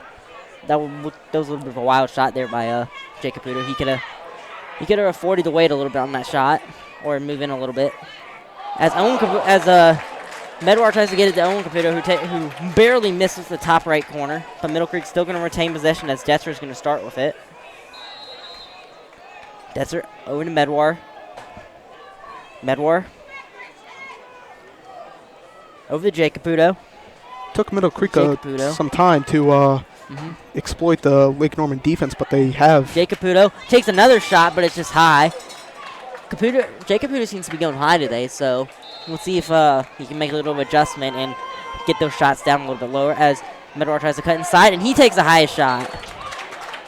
That was a little bit of a wild shot there by Jake Caputo. He could have afforded to wait a little bit on that shot or move in a little bit. As Medwar tries to get it to Owen Caputo, who barely misses the top right corner, but Middle Creek's still going to retain possession as Detzer is going to start with it. Detzer over to Medwar. Over to Jake Caputo. Took Middle Creek some time to exploit the Lake Norman defense, but they have. Jake Caputo takes another shot, but it's just high. Jake Caputo seems to be going high today, so we'll see if he can make a little adjustment and get those shots down a little bit lower as Medwar tries to cut inside, and he takes the highest shot.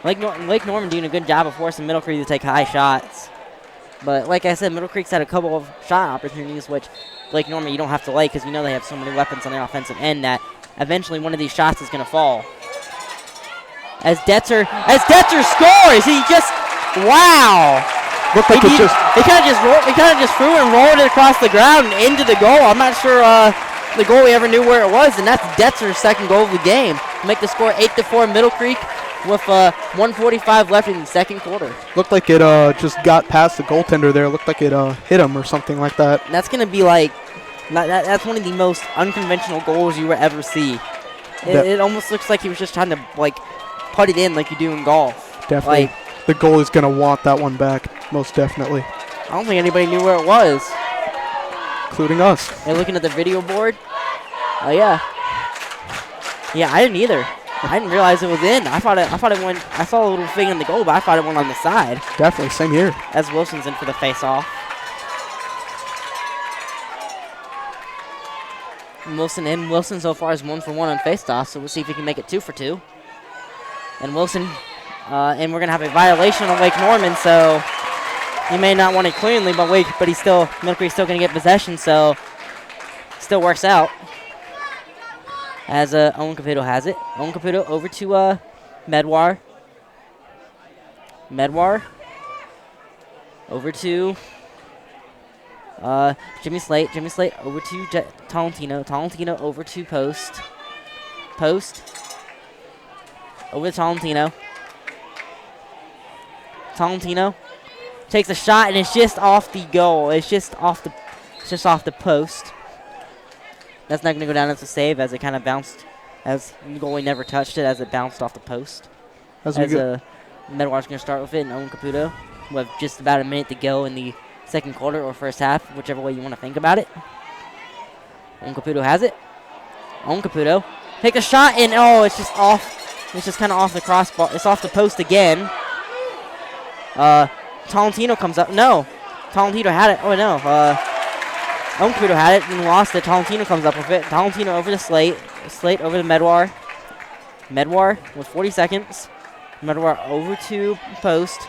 Lake Norman doing a good job of forcing Middle Creek to take high shots. But like I said, Middle Creek's had a couple of shot opportunities, which Lake Norman you don't have to like because you know they have so many weapons on their offensive end that eventually one of these shots is going to fall. As Detzer scores, he just, wow. Looked like He kind of just threw and rolled it across the ground and into the goal. I'm not sure the goalie ever knew where it was, and that's Detzer's second goal of the game. Make the score 8-4 Middle Creek with 1:45 left in the second quarter. Looked like it just got past the goaltender there. Looked like it hit him or something like that. And that's going to be like, that's one of the most unconventional goals you will ever see. It almost looks like he was just trying to like put it in like you do in golf. Definitely. The goalie's going to want that one back, most definitely. I don't think anybody knew where it was. Including us. They're looking at the video board. Oh, yeah. Yeah, I didn't either. I didn't realize it was in. I thought it went. I saw a little thing in the goal, but I thought it went on the side. Definitely, same here. As Wilson's in for the face-off. Wilson so far is 1 for 1 on face-off, so we'll see if he can make it 2 for 2. And Wilson, and we're gonna have a violation on Lake Norman, so he may not want it cleanly, but Middle Creek's still gonna get possession, so still works out. As Owen Caputo has it. Owen Caputo over to Medwar. Medwar over to Jimmy Slate. Jimmy Slate over to Tolentino. Tolentino over to Post. Post over to Tolentino. Tolentino takes a shot and it's just off the goal. It's just off the post. That's not going to go down as a save as it kind of bounced, as the goalie never touched it as it bounced off the post. Medwar's going to start with it, and Owen Caputo with just about a minute to go in the second quarter or first half, whichever way you want to think about it. Owen Caputo has it. Owen Caputo take a shot, and it's just off. It's just kind of off the crossbar. It's off the post again. Tolentino comes up. No, Tolentino had it. Oh no. Owen Caputo had it and lost it. Tolentino comes up with it. Tolentino over to Slate. Slate over to Medwar. Medwar with 40 seconds. Medwar over to Post.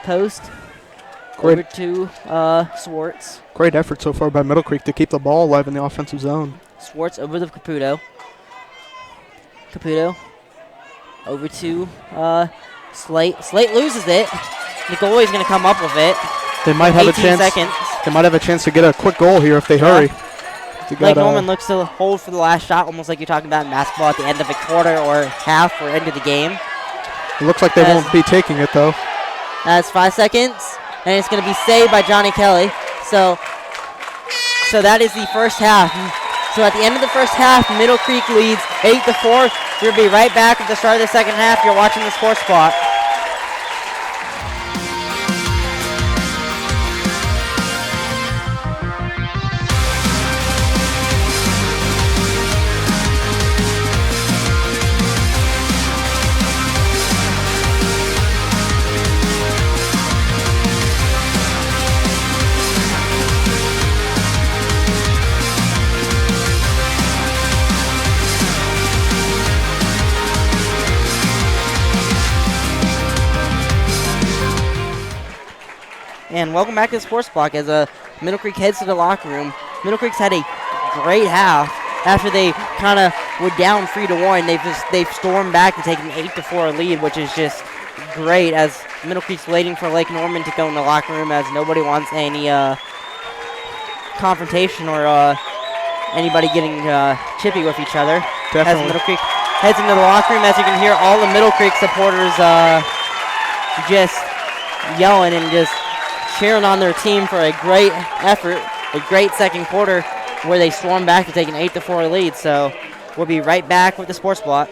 Post over to Swartz. Great effort so far by Middle Creek to keep the ball alive in the offensive zone. Swartz over to Caputo. Caputo over to Slate. Slate loses it. The goalie's going to come up with it. They might have a chance. Seconds. They might have a chance to get a quick goal here if they hurry. Lake Norman looks to hold for the last shot, almost like you're talking about in basketball at the end of a quarter or half or end of the game. It looks like they won't be taking it, though. That's 5 seconds, and it's going to be saved by Johnny Kelly. So that is the first half. So at the end of the first half, Middle Creek leads 8-4. We'll be right back at the start of the second half. You're watching the Sports Clock. And welcome back to the Sports Block as Middle Creek heads to the locker room. Middle Creek's had a great half. After they kind of were down 3-1, they've stormed back to take an 8-4 lead, which is just great as Middle Creek's waiting for Lake Norman to go in the locker room as nobody wants any confrontation or anybody getting chippy with each other. Definitely. As Middle Creek heads into the locker room, as you can hear all the Middle Creek supporters just yelling and just cheering on their team for a great effort, a great second quarter where they stormed back to take an 8-4 lead. So we'll be right back with the Sports Block.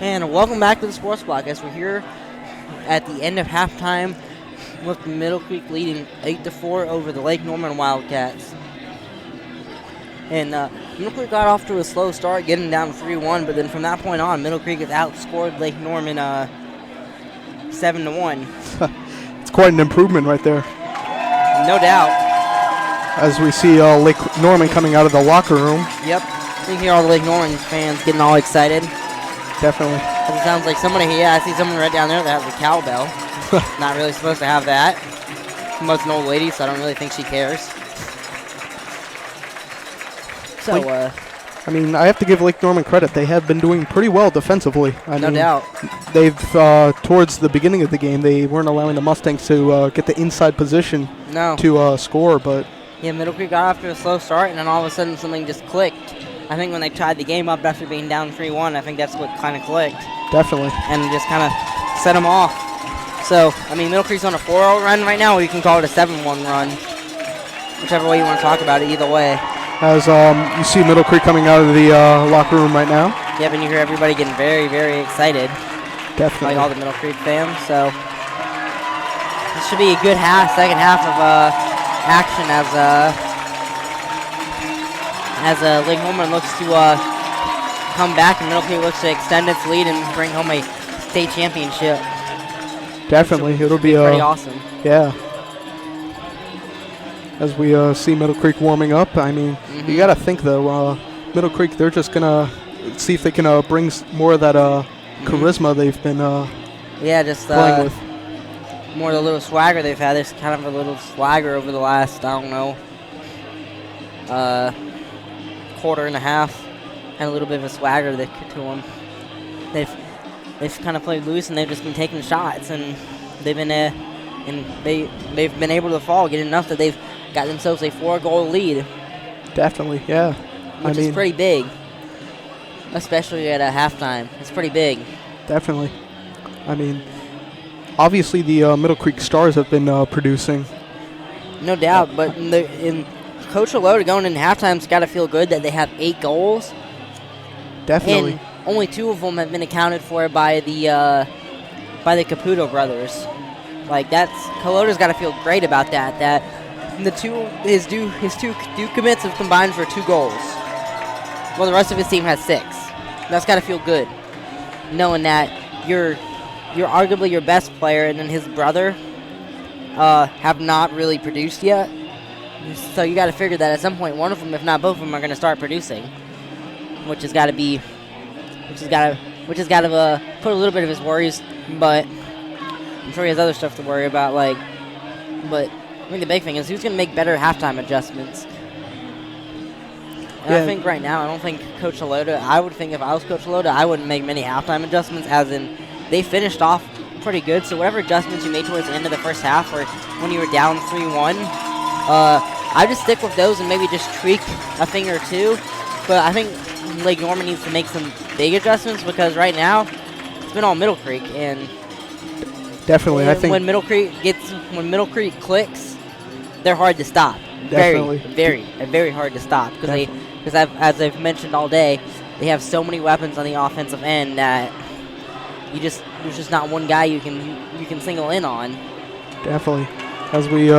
And welcome back to the Sports Block as we're here at the end of halftime with Middle Creek leading 8-4 over the Lake Norman Wildcats. And Middle Creek got off to a slow start, getting down 3-1, but then from that point on, Middle Creek has outscored Lake Norman 7-1. It's quite an improvement right there. No doubt. As we see Lake Norman coming out of the locker room. Yep. You can hear all the Lake Norman fans getting all excited. Definitely. It sounds like somebody, I see someone right down there that has a cowbell. Not really supposed to have that. Most an old lady, so I don't really think she cares. So, I have to give Lake Norman credit. They have been doing pretty well defensively. No doubt. They've, towards the beginning of the game, they weren't allowing the Mustangs to get the inside position to score, but... Yeah, Middle Creek got off to a slow start, and then all of a sudden something just clicked. I think when they tied the game up after being down 3-1, I think that's what kind of clicked. Definitely. And just kind of set them off. So, Middle Creek's on a 4-0 run right now, or you can call it a 7-1 run. Whichever way you want to talk about it, either way. As you see Middle Creek coming out of the locker room right now. Yep, and you hear everybody getting very, very excited. Definitely. Like all the Middle Creek fans. So, this should be a good second half of action as Lake Norman looks to come back and Middle Creek looks to extend its lead and bring home a state championship. Definitely. It'll be pretty awesome. Yeah. As we see Middle Creek warming up, you got to think, though, Middle Creek, they're just going to see if they can bring more of that charisma they've been playing with. More of the little swagger they've had. There's kind of a little swagger over the last, quarter and a half. Had a little bit of a swagger to them. They've kind of played loose and they've just been taking shots, and they've been they've been able to fall, get enough that they've got themselves a 4-goal lead. Definitely, yeah. Which is pretty big, especially at a halftime. It's pretty big. Definitely. Obviously the Middle Creek Stars have been producing. No doubt, but in Coach Alota going into halftime's got to feel good that they have 8 goals. Definitely. And only 2 of them have been accounted for by the Caputo brothers. Like Colota's got to feel great about that. That his two commits have combined for 2 goals. Well, the rest of his team has 6. That's got to feel good, knowing that you're arguably your best player, and then his brother have not really produced yet. So you got to figure that at some point, one of them, if not both of them, are going to start producing, which has got to put a little bit of his worries. But I'm sure he has other stuff to worry about. But I think the big thing is who's going to make better halftime adjustments. And I think right now, I don't think Coach Alota. I would think if I was Coach Alota, I wouldn't make many halftime adjustments. As in, they finished off pretty good. So whatever adjustments you made towards the end of the first half, or when you were down 3-1. I just stick with those and maybe just tweak a thing or two. But I think Lake Norman needs to make some big adjustments, because right now it's been all Middle Creek, and definitely, I think when Middle Creek clicks, they're hard to stop. Definitely. Very hard to stop, because as I've mentioned all day, they have so many weapons on the offensive end that there's just not one guy you can single in on. Definitely. As we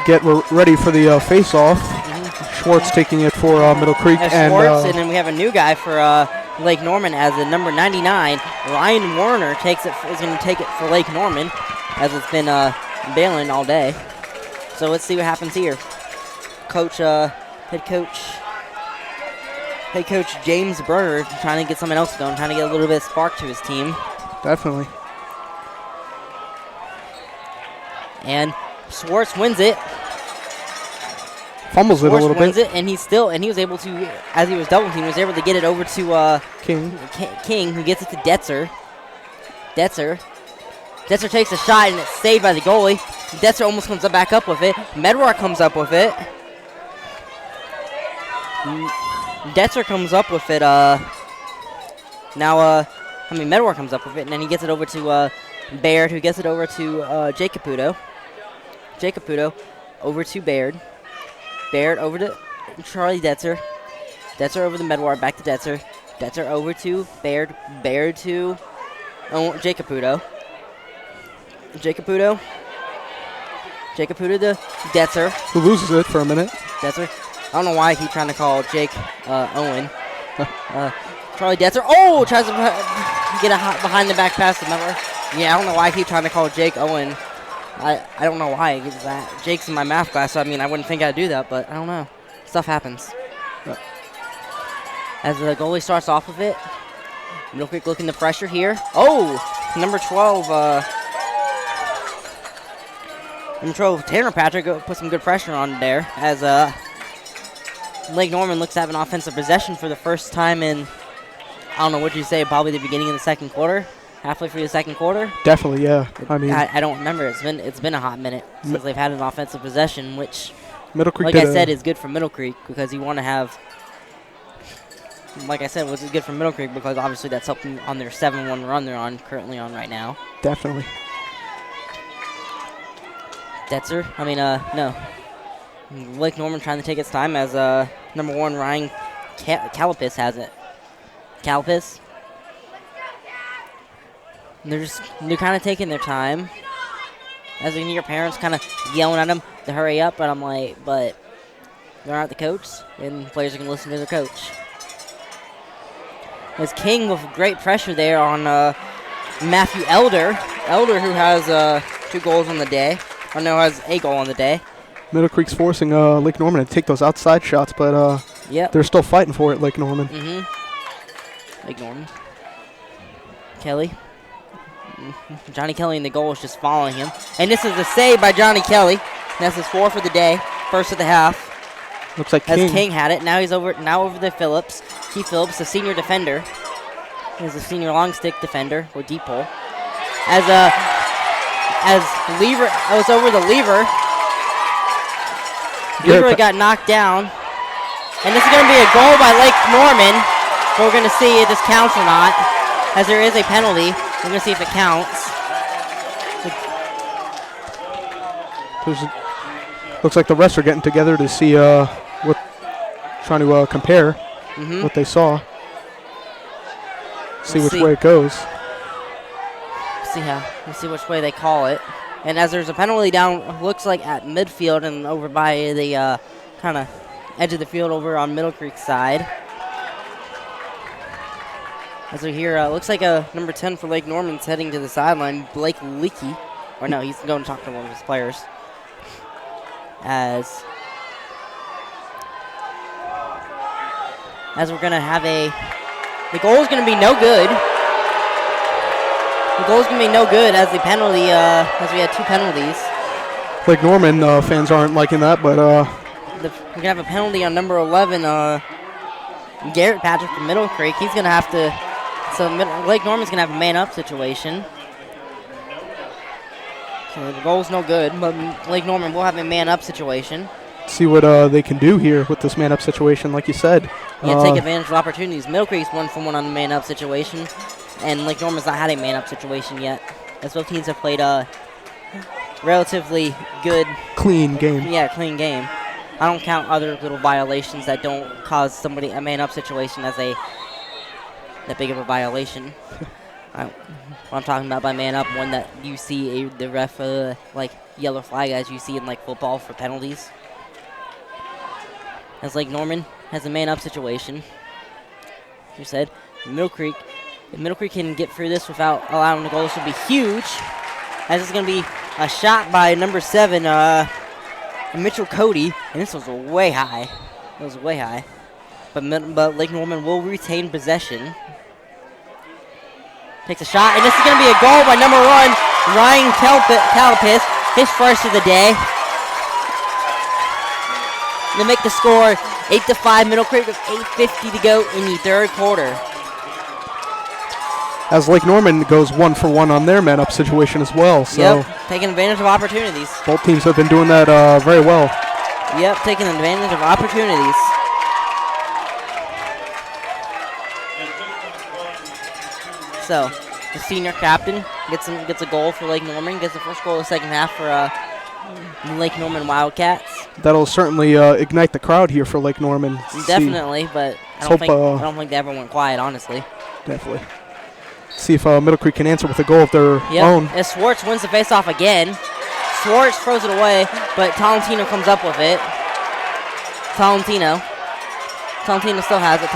get ready for the face-off, Schwartz taking it for Middle Creek. And then we have a new guy for Lake Norman as the number 99, Ryan Warner, is going to take it for Lake Norman, as it's been bailing all day. So let's see what happens here. Head coach James Berger trying to get something else going, trying to get a little bit of spark to his team. Definitely. And Schwartz wins it. Fumbles it a little bit. Wins it, and he was able to, as he was double teamed, was able to get it over to King, who gets it to Detzer. Detzer takes a shot, and it's saved by the goalie. Detzer almost comes back up with it. Medwar comes up with it. Detzer comes up with it. Medwar comes up with it, and then he gets it over to Baird, who gets it over to Jake Caputo. Jake Caputo over to Baird. Baird over to Charlie Detzer. Detzer over to Medwar, back to Detzer. Detzer over to Baird. Baird to Jake Caputo. Jake Caputo. Jake Caputo to Detzer. Who loses it for a minute. Detzer. I don't know why I keep trying to call Jake Owen. Charlie Detzer. Oh, tries to get a behind the back pass to Miller. Yeah, I don't know why I keep trying to call Jake Owen. I don't know why. Jake's in my math class, so I mean, I wouldn't think I'd do that, but I don't know. Stuff happens. As the goalie starts off with it, Middle Creek looking to pressure here. Oh, number 12, Tanner Patrick put some good pressure on there as Lake Norman looks to have an offensive possession for the first time in, I don't know what you say, probably the beginning of the second quarter, halfway through the second quarter. Definitely, yeah. I mean, I don't remember. It's been a hot minute since they've had an offensive possession, which, Middle Creek, like I said, is good for Middle Creek because you want to have. Like I said, was good for Middle Creek because obviously that's helping on their 7-1 run they're currently on right now. Definitely. Detzer, no. Lake Norman trying to take its time as number 1 Ryan Calipis has it. Calipis. They're kind of taking their time. As you can hear parents kind of yelling at them to hurry up, but I'm like, but they're not the coach, and players can listen to their coach. As King with great pressure there on Matthew Elder. Elder, who has 2 goals on the day. Or no, has a goal on the day. Middle Creek's forcing Lake Norman to take those outside shots, but they're still fighting for it, Lake Norman. Lake Norman. Kelly. Johnny Kelly in the goal is just following him. And this is a save by Johnny Kelly. That's his 4th for the day. First of the half. Looks like As King had it. Now he's over to Phillips. Keith Phillips, the senior defender. He's a senior long stick defender or deep hole. As Lever, I was over the Lever. Lever got knocked down. And this is going to be a goal by Lake Norman. But we're going to see if this counts or not. As there is a penalty. We're going to see if it counts. Looks like the refs are getting together to see trying to compare what they saw. See which way it goes. Let's see which way they call it. And as there's a penalty down, looks like at midfield and over by the kind of edge of the field over on Middle Creek side. As we hear, looks like number 10 for Lake Norman's heading to the sideline, Blake Leakey. Or no, he's going to talk to one of his players. As we're going to have the goal is going to be no good. The goal is going to be no good as the penalty, as we had 2 penalties. Lake Norman fans aren't liking that, but we're going to have a penalty on number 11, Garrett Patrick from Middle Creek. He's going to have to, so Lake Norman's going to have a man-up situation. So the goal's no good, but Lake Norman will have a man-up situation. See what they can do here with this man-up situation, like you said. Take advantage of opportunities. Middle Creek's 1-for-1 on the man-up situation, and Lake Norman's not had a man-up situation yet. As both teams have played a relatively good, clean game. Yeah, clean game. I don't count other little violations that don't cause somebody a man-up situation as that big of a violation. What I'm talking about by man-up, one that you see the ref like yellow flag as you see in like football for penalties. As Lake Norman has a man-up situation. As you said, Middle Creek. If Middle Creek can get through this without allowing the goal, this will be huge. As it's going to be a shot by number 7, Mitchell Cody, and this was way high. It was way high. But Lake Norman will retain possession. Takes a shot, and this is going to be a goal by number 1, Ryan Calipis, his first of the day. To make the score 8-5, Middle Creek with 8:50 to go in the 3rd quarter. As Lake Norman goes 1-for-1 on their man-up situation as well. So taking advantage of opportunities. Both teams have been doing that very well. Yep, taking advantage of opportunities. So, the senior captain gets a goal for Lake Norman, gets the first goal of the second half for Lake Norman Wildcats. That'll certainly ignite the crowd here for Lake Norman. Definitely, but I don't think they ever went quiet, honestly. Definitely. See if Middle Creek can answer with a goal of their own. As Swartz wins the faceoff again. Swartz throws it away, but Tolentino comes up with it. Tolentino still has it.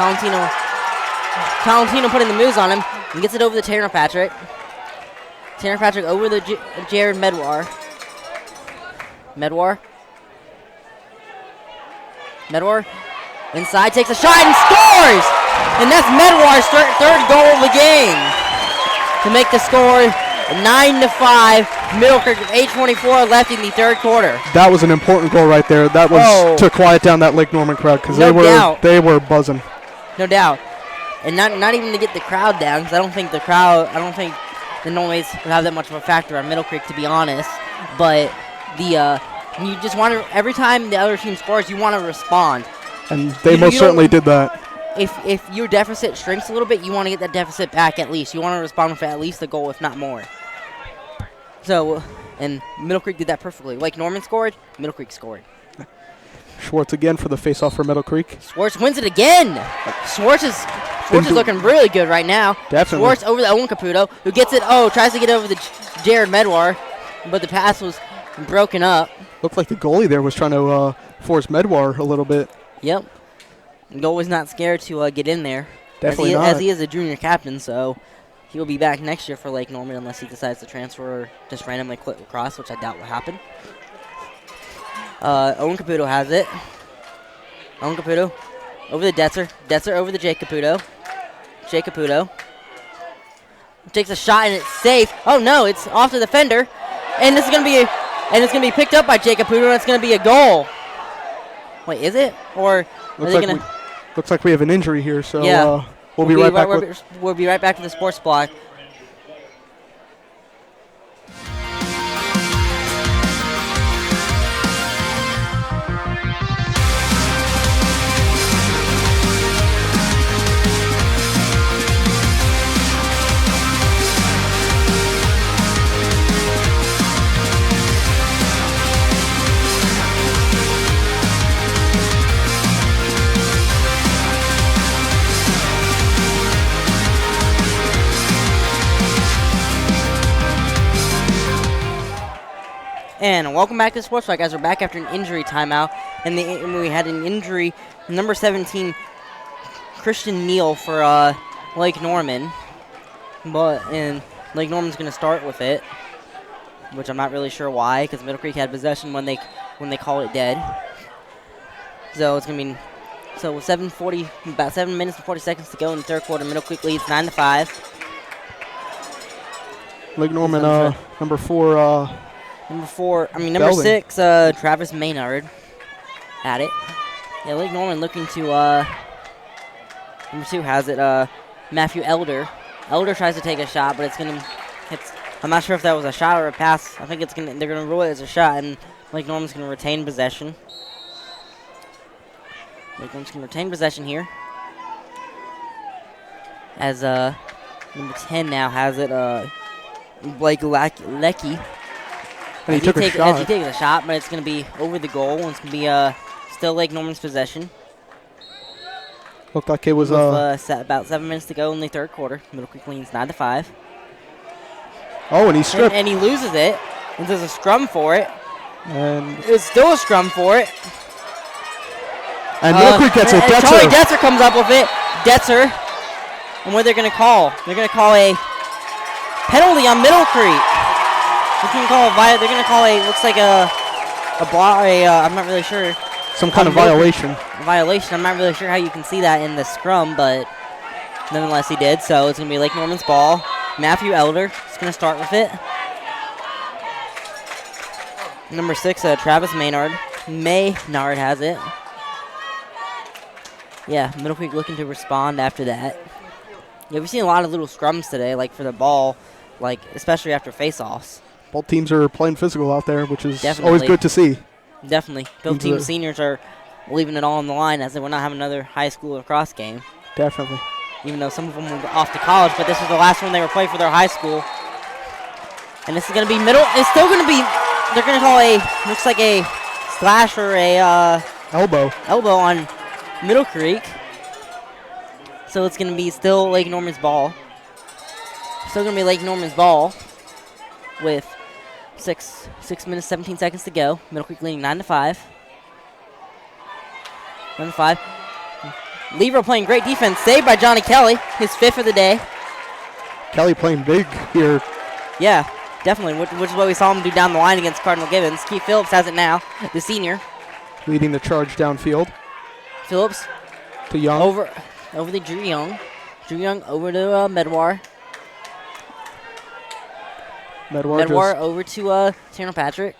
Tolentino putting the moves on him and gets it over to Tanner Patrick. Tanner Patrick over the Jared Medwar. Medwar inside, takes a shot and scores! And that's Medwar's third goal of the game to make the score 9-5. Middle Creek with 8:24 left in the third quarter. That was an important goal right there. That was to quiet down that Lake Norman crowd because they were buzzing. No doubt. And not even to get the crowd down, because I don't think the noise would have that much of a factor on Middle Creek, to be honest. But you just want to, every time the other team scores, you want to respond. And they most certainly did that. If your deficit shrinks a little bit, you want to get that deficit back at least. You want to respond with at least a goal, if not more. So, and Middle Creek did that perfectly. Like Norman scored, Middle Creek scored. Schwartz again for the face-off for Middle Creek. Schwartz wins it again. Schwartz is looking really good right now. Definitely. Schwartz over the Owen Caputo, who gets it, tries to get over the Jared Medwar, but the pass was broken up. Looked like the goalie there was trying to force Medwar a little bit. Yep. The goalie's not scared to get in there. Definitely as he is a junior captain, so he'll be back next year for Lake Norman unless he decides to transfer or just randomly quit lacrosse, which I doubt will happen. Owen Caputo has it. Owen Caputo over the Detzer. Detzer over the Jake Caputo. Jake Caputo takes a shot and it's safe. Oh no, it's off the defender, and it's gonna be picked up by Jake Caputo, and it's gonna be a goal. Wait, is it? Or looks like we have an injury here, so yeah. We'll be right back. We'll be right back to the sports block. And welcome back to Sports Talk, guys. We're back after an injury timeout, and we had an injury, number 17, Christian Neal for Lake Norman, and Lake Norman's going to start with it, which I'm not really sure why, because Middle Creek had possession when they call it dead. So it's going to be with about 7 minutes and 40 seconds to go in the third quarter. Middle Creek leads 9-5. Lake Norman, number 6, Travis Maynard at it. Yeah, Lake Norman looking to, number 2 has it, Matthew Elder. Elder tries to take a shot, but I'm not sure if that was a shot or a pass. I think they're going to rule it as a shot, and Lake Norman's going to retain possession. Lake Norman's going to retain possession here. As, number 10 now has it, Blake Leckie. And he took a shot. As he takes a shot, but it's going to be over the goal, and it's going to be still Lake Norman's possession. Looked like it was about 7 minutes to go in the third quarter. Middle Creek leads 9-5. Oh, and he stripped. And he loses it, and there's a scrum for it. And it's still a scrum for it. And Middle Creek gets it. Charlie Detzer comes up with it. Detzer. And what they're going to call? They're going to call a penalty on Middle Creek. They're going to call looks like I'm not really sure. Some kind of violation. Violation. I'm not really sure how you can see that in the scrum, but nonetheless he did. So it's going to be Lake Norman's ball. Matthew Elder is going to start with it. Number 6, Travis Maynard. Maynard has it. Yeah, Middle Creek looking to respond after that. Yeah, we've seen a lot of little scrums today, like for the ball, like especially after face-offs. Both teams are playing physical out there, which is always good to see. Definitely. Both team seniors are leaving it all on the line as they will not have another high school lacrosse game. Definitely. Even though some of them were off to college, but this is the last one they were playing for their high school. And this is going to be middle. It's still going to be, they're going to call looks like a slash or a Elbow. elbow on Middle Creek. So it's going to be still Lake Norman's ball. Still going to be Lake Norman's ball with 6 minutes, 17 seconds to go. Middle Creek leading 9-5. 9-5. Lever playing great defense. Saved by Johnny Kelly. His 5th of the day. Kelly playing big here. Yeah, definitely, which is what we saw him do down the line against Cardinal Gibbons. Keith Phillips has it now, the senior. Leading the charge downfield. Phillips To Young. over to Drew Young. Drew Young over to Medwar. Medwar over to Tanner Patrick.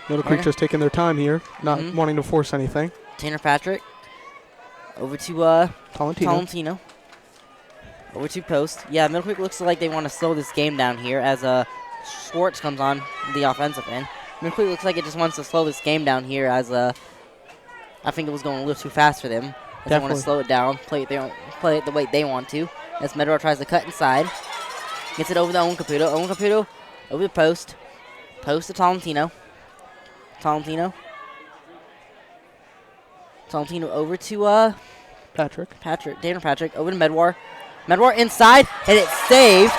Middle Creek just taking their time here, not wanting to force anything. Tanner Patrick over to Tolentino. Over to post. Yeah, Middle Creek looks like they want to slow this game down here as Schwartz comes on the offensive end. Middle Creek looks like it just wants to slow this game down here as I think it was going a little too fast for them. They want to slow it down, play it the way they want to. As Medwar tries to cut inside. Gets it over to Owen Caputo. Owen Caputo over the post. Post to Tolentino. Tolentino over to Tanner Patrick over to Medwar. Medwar inside, and it's saved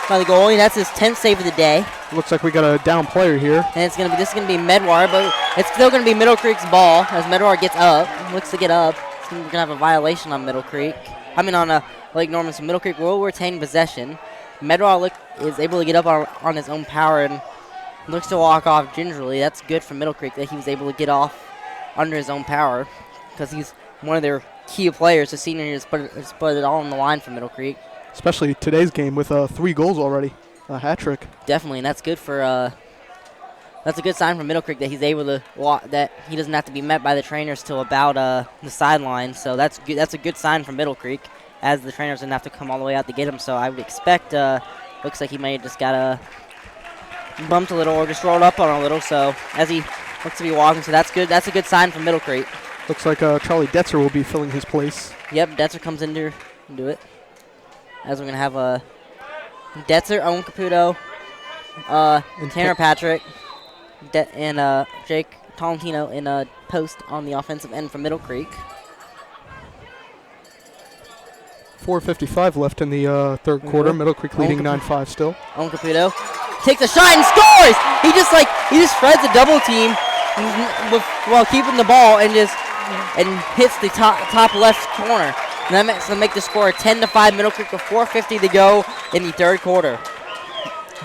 by the goalie. That's his 10th save of the day. Looks like we got a down player here. And this is gonna be Medwar, but it's still gonna be Middle Creek's ball as Medwar gets up, looks to get up. We're gonna have a violation on Middle Creek. On Lake Norman. So Middle Creek will retain possession. Medwar is able to get up on his own power and looks to walk off gingerly. That's good for Middle Creek that he was able to get off under his own power because he's one of their key players. The senior has put it all on the line for Middle Creek. Especially today's game with 3 goals already, a hat trick. Definitely, and that's good for. That's a good sign for Middle Creek that he's able to that he doesn't have to be met by the trainers till about the sideline. So that's good. That's a good sign for Middle Creek, as the trainers didn't have to come all the way out to get him. So I would expect. Looks like he may have just got bumped a little or just rolled up on a little. So as he looks to be walking, so that's good. That's a good sign for Middle Creek. Looks like Charlie Detzer will be filling his place. Yep, Detzer comes in to do it. As we're gonna have Detzer, Owen Caputo, Tanner Patrick, and Jake Tolentino in a post on the offensive end for Middle Creek. 4:55 left in the third quarter. Middle Creek leading 9-5 still. Owen Caputo takes a shot and scores. He just shreds a double team while keeping the ball and hits the top left corner. And that makes them make the score 10-5. Middle Creek with 4:50 to go in the third quarter.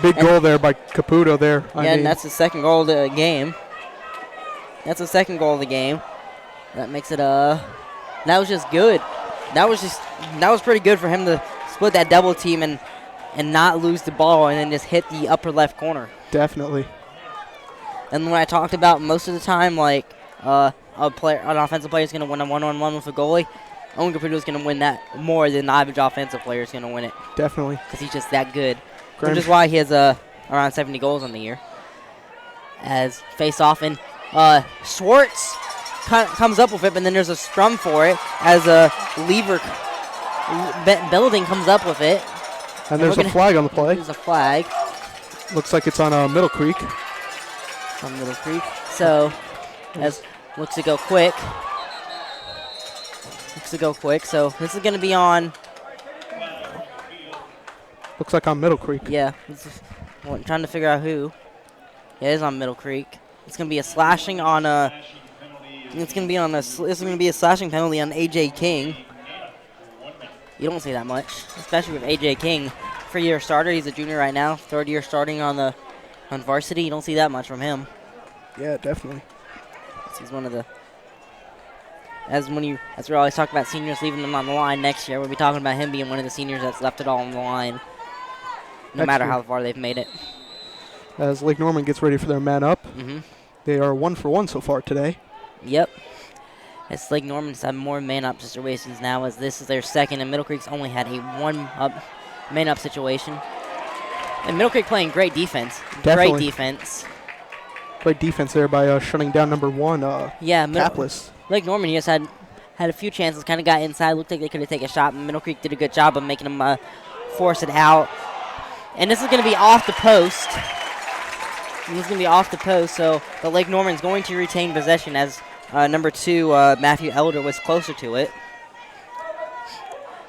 Big goal there by Caputo there. And that's the second goal of the game. That's the second goal of the game. That makes it that was just good. That was pretty good for him to split that double team and not lose the ball and then just hit the upper left corner. Definitely. And when I talked about most of the time, like an offensive player is going to win a one-on-one with a goalie, Owen Caputo is going to win that more than the average offensive player is going to win it. Definitely. Because he's just that good. Which is why he has around 70 goals on the year. As face-off, and Schwartz comes up with it, but then there's a scrum for it as Lever Building comes up with it. And there's a flag on the play. There's a flag. Looks like it's on Middle Creek. On Middle Creek. So, as looks to go quick. So, this is going to be on. Looks like on Middle Creek. Yeah. I'm trying to figure out who. Yeah, it is on Middle Creek. It's going to be a slashing on It's going to be a slashing penalty on AJ King. You don't see that much, especially with AJ King, 3-year starter. He's a junior right now, 3rd year starting on varsity. You don't see that much from him. Yeah, definitely. He's one of the. As we always talk about seniors leaving them on the line next year, we'll be talking about him being one of the seniors that's left it all on the line, no matter how far they've made it. As Lake Norman gets ready for their man up, they are 1 for 1 so far today. Yep. As Lake Norman's had more man-up situations now, as this is their second, and Middle Creek's only had a one-up man-up situation. And Middle Creek playing great defense. Definitely. Great defense. Great defense there by shutting down number 1, Capless. Lake Norman just had a few chances, kind of got inside, looked like they could have taken a shot, and Middle Creek did a good job of making them force it out. And this is going to be off the post. He's going to be off the post, so the Lake Norman's going to retain possession as number 2, Matthew Elder, was closer to it.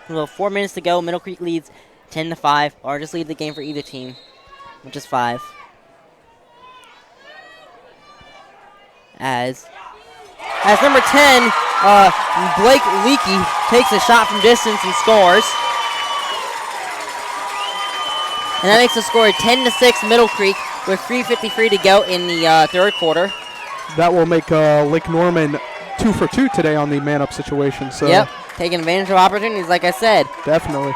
Well, 4 minutes to go. Middle Creek leads 10-5. Largest lead of the game for either team, which is 5. As number 10, Blake Leakey takes a shot from distance and scores. And that makes the score 10-6 Middle Creek with 3:53 to go in the third quarter. That will make Lake Norman 2 for 2 today on the man-up situation. So yep, taking advantage of opportunities, like I said. Definitely.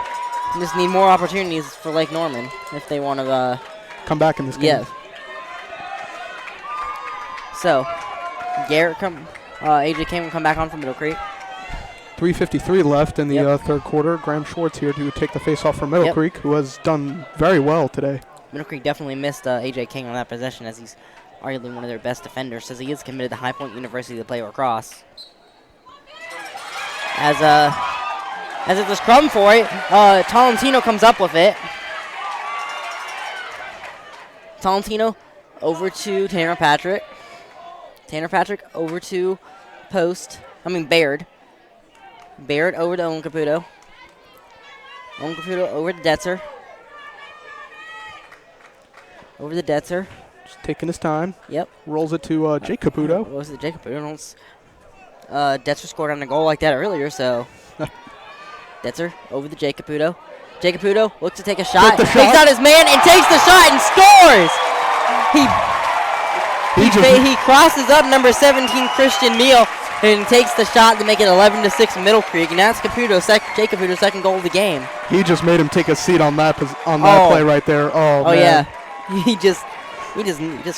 Just need more opportunities for Lake Norman if they want to come back in this game. Yeah. So, AJ King will come back on for Middle Creek. 3:53 left in the third quarter. Graham Schwartz here to take the face-off from Middle Creek, who has done very well today. Middle Creek definitely missed AJ King on that possession, as he's arguably one of their best defenders, as he is committed to High Point University to play lacrosse. As it's a scrum for it, Tolentino comes up with it. Tolentino over to Tanner Patrick. Tanner Patrick over to Baird. Baird over to Owen Caputo. Owen Caputo over to Detzer. Over to Detzer. Just taking his time. Yep. Rolls it to Jake Caputo. Rolls it to Jake Caputo. Detzer scored on a goal like that earlier, so. Detzer over to Jake Caputo. Jake Caputo looks to take a shot. Takes out his man and takes the shot and scores! He crosses up number 17, Christian Neal, and takes the shot to make it 11-6 Middle Creek, and that's Jake Caputo's second goal of the game. He just made him take a seat on that play right there. Oh man. Yeah, he just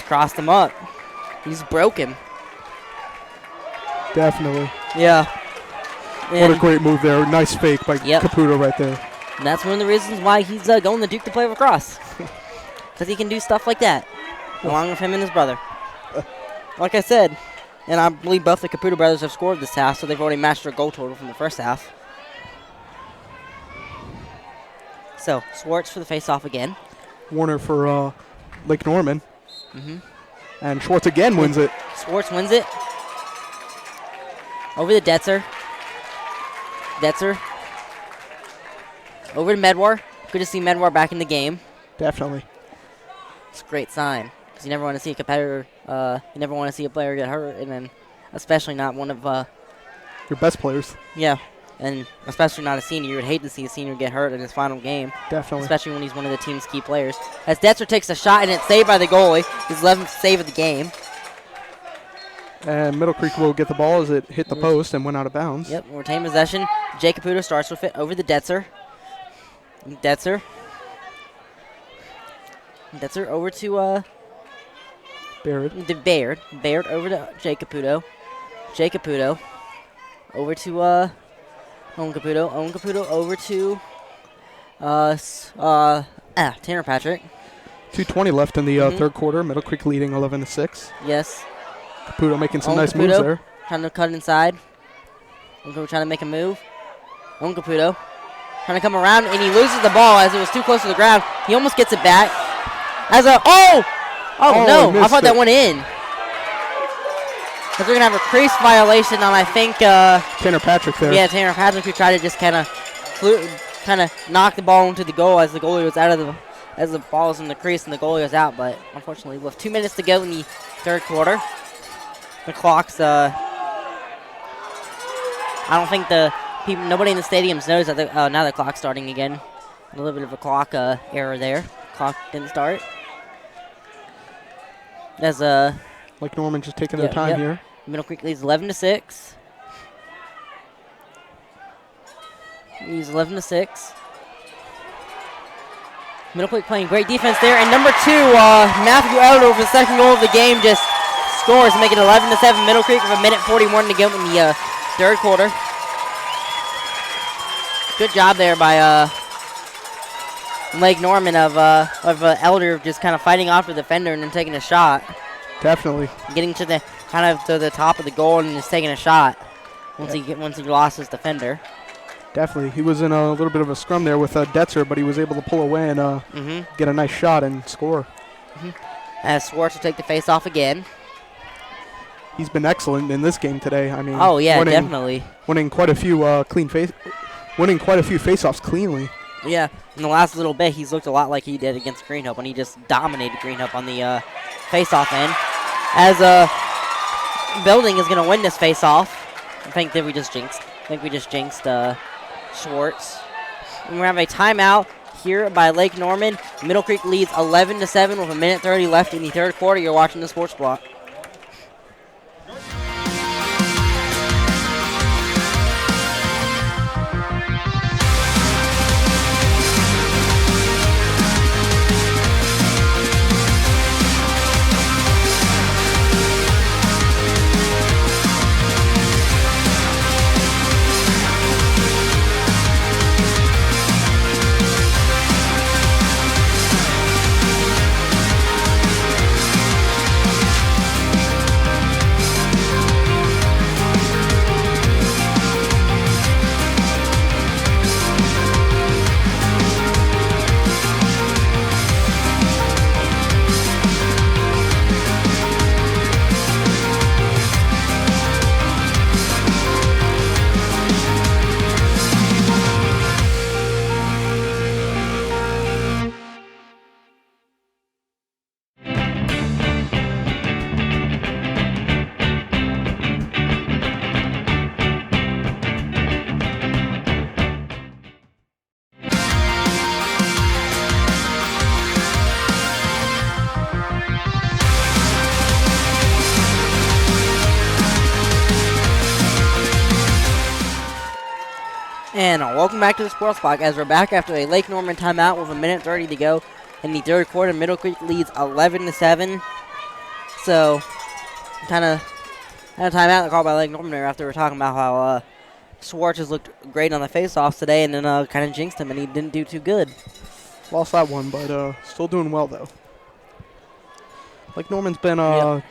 crossed him up. He just broke him. Definitely. Yeah. What a great move there. Nice fake by Caputo right there. And that's one of the reasons why he's going to Duke to play lacrosse, because he can do stuff like that, along with him and his brother. Like I said, and I believe both the Caputo brothers have scored this half, so they've already matched their goal total from the first half. So, Schwartz for the face-off again. Warner for Lake Norman. And Schwartz again wins it. Schwartz wins it. Over to Detzer. Detzer. Over to Medwar. Good to see Medwar back in the game. Definitely. It's a great sign, because you never want to see a competitor, you never want to see a player get hurt, and then especially not one of your best players. Yeah, and especially not a senior. You would hate to see a senior get hurt in his final game. Definitely. Especially when he's one of the team's key players. As Detzer takes a shot, and it's saved by the goalie. His 11th save of the game. And Middle Creek will get the ball as it hit the post and went out of bounds. Yep, retain possession. Jake Caputo starts with it over the Detzer. Detzer over to Baird. Baird over to Jake Caputo. Jake Caputo over to Owen Caputo. Owen Caputo over to Tanner Patrick. 2:20 left in the third quarter. Middle Creek leading 11-6. Yes. Caputo making some nice moves there. Trying to cut inside. Owen Caputo trying to make a move. Owen Caputo trying to come around, and he loses the ball as it was too close to the ground. He almost gets it back. No! I thought that went in. Because they're going to have a crease violation on, I think, Tanner Patrick there. Yeah, Tanner Patrick, who tried to just kind of knock the ball into the goal as the goalie was as the ball was in the crease and the goalie was out. But unfortunately, with 2 minutes to go in the third quarter, the clock's, I don't think nobody in the stadiums knows that now the clock's starting again. A little bit of a clock error there. Clock didn't start. As Lake Norman just taking their time here. Middle Creek leads 11-6. He's 11-6. Middle Creek playing great defense there, and number 2, Matthew Elder, for the second goal of the game, just scores to make it 11-7 Middle Creek with 1:41 to go in the third quarter. Good job there by Lake Norman of Elder just kind of fighting off the defender and then taking a shot. Definitely. Getting to the top of the goal and just taking a shot once he lost his defender. Definitely. He was in a little bit of a scrum there with Detzer, but he was able to pull away and get a nice shot and score. As Schwartz will take the face-off again. He's been excellent in this game today. I mean, Oh yeah, definitely. Winning quite a few face-offs cleanly. Yeah, in the last little bit, he's looked a lot like he did against Greenhope when he just dominated Greenhope on the face-off end. As Building is going to win this face-off. I think that we just jinxed. Schwartz. And we're having a timeout here by Lake Norman. Middle Creek leads 11-7 with 1:30 left in the third quarter. You're watching the Sports Block. And welcome back to the Sports Block as we're back after a Lake Norman timeout with 1:30 to go in the third quarter. Middle Creek leads 11-7. So, kind of had a timeout called by Lake Norman there after we were talking about how Schwartz has looked great on the face-offs today and then kind of jinxed him and he didn't do too good. Lost that one, but still doing well though. Lake Norman's been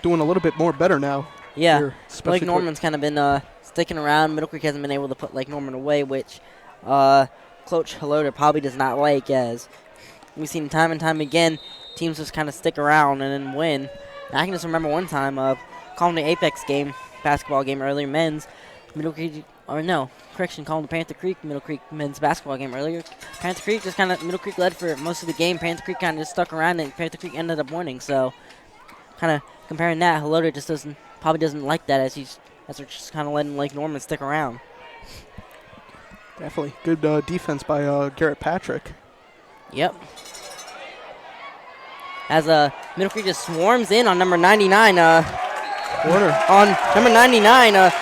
doing a little bit more better now. Yeah, here, Lake Norman's kind of been sticking around. Middle Creek hasn't been able to put Lake Norman away, which Coach Halota probably does not like, as we've seen time and time again, teams just kind of stick around and then win. And I can just remember one time calling the Apex basketball game earlier, men's, Middle Creek, calling the Panther Creek Middle Creek men's basketball game earlier. Panther Creek just kind of, Middle Creek led for most of the game. Panther Creek kind of just stuck around and Panther Creek ended up winning. So kind of comparing that, Halota just probably doesn't like that as they're just kind of letting Lake Norman stick around. Definitely. Good defense by Garrett Patrick. Yep. As Middle Creek just swarms in on number 99. Warner. On number 99,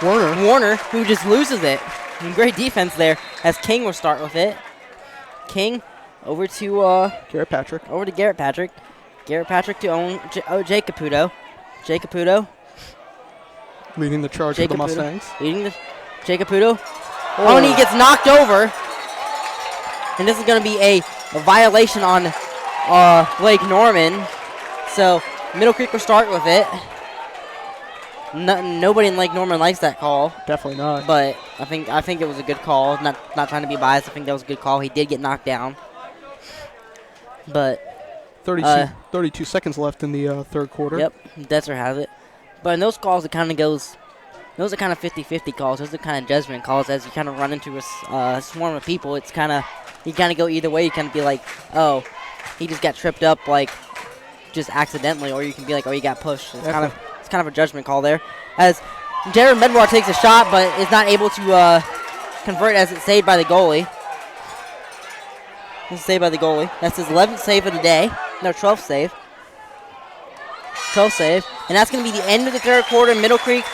Warner, who just loses it. And great defense there as King will start with it. King over to Garrett Patrick. Over to Garrett Patrick. Garrett Patrick to Jay Caputo. Jay Caputo. Leading the charge of the Mustangs. Jay Caputo. Oh, and he gets knocked over. And this is going to be a violation on Lake Norman. So Middle Creek will start with it. Nobody in Lake Norman likes that call. Definitely not. But I think it was a good call. Not trying to be biased. I think that was a good call. He did get knocked down. But 32 seconds left in the third quarter. Yep, Detzer has it. But in those calls, those are kind of 50-50 calls. Those are kind of judgment calls. As you kind of run into a swarm of people, you kind of go either way. You kind of be like, oh, he just got tripped up, like, just accidentally. Or you can be like, oh, he got pushed. It's kind of a judgment call there. As Jared Medwar takes a shot, but is not able to convert as it's saved by the goalie. It's saved by the goalie. That's his 11th save of the day. No, 12th save. 12th save. And that's going to be the end of the third quarter. Middle Creek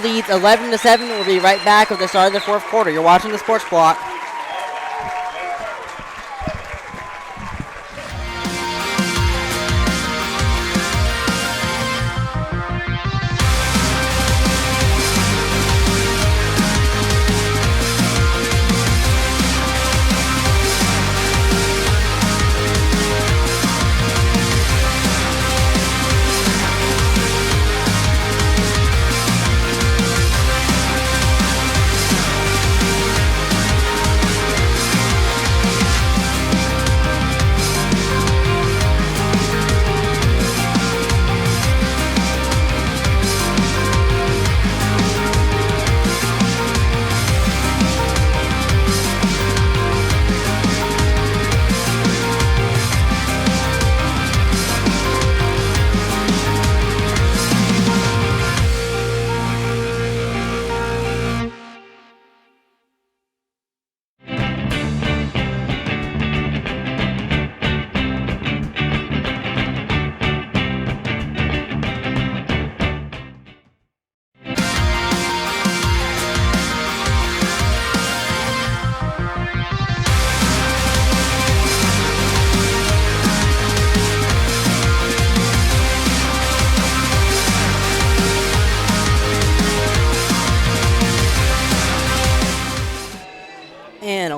leads 11-7. We'll be right back with the start of the fourth quarter. You're watching the Sports Block.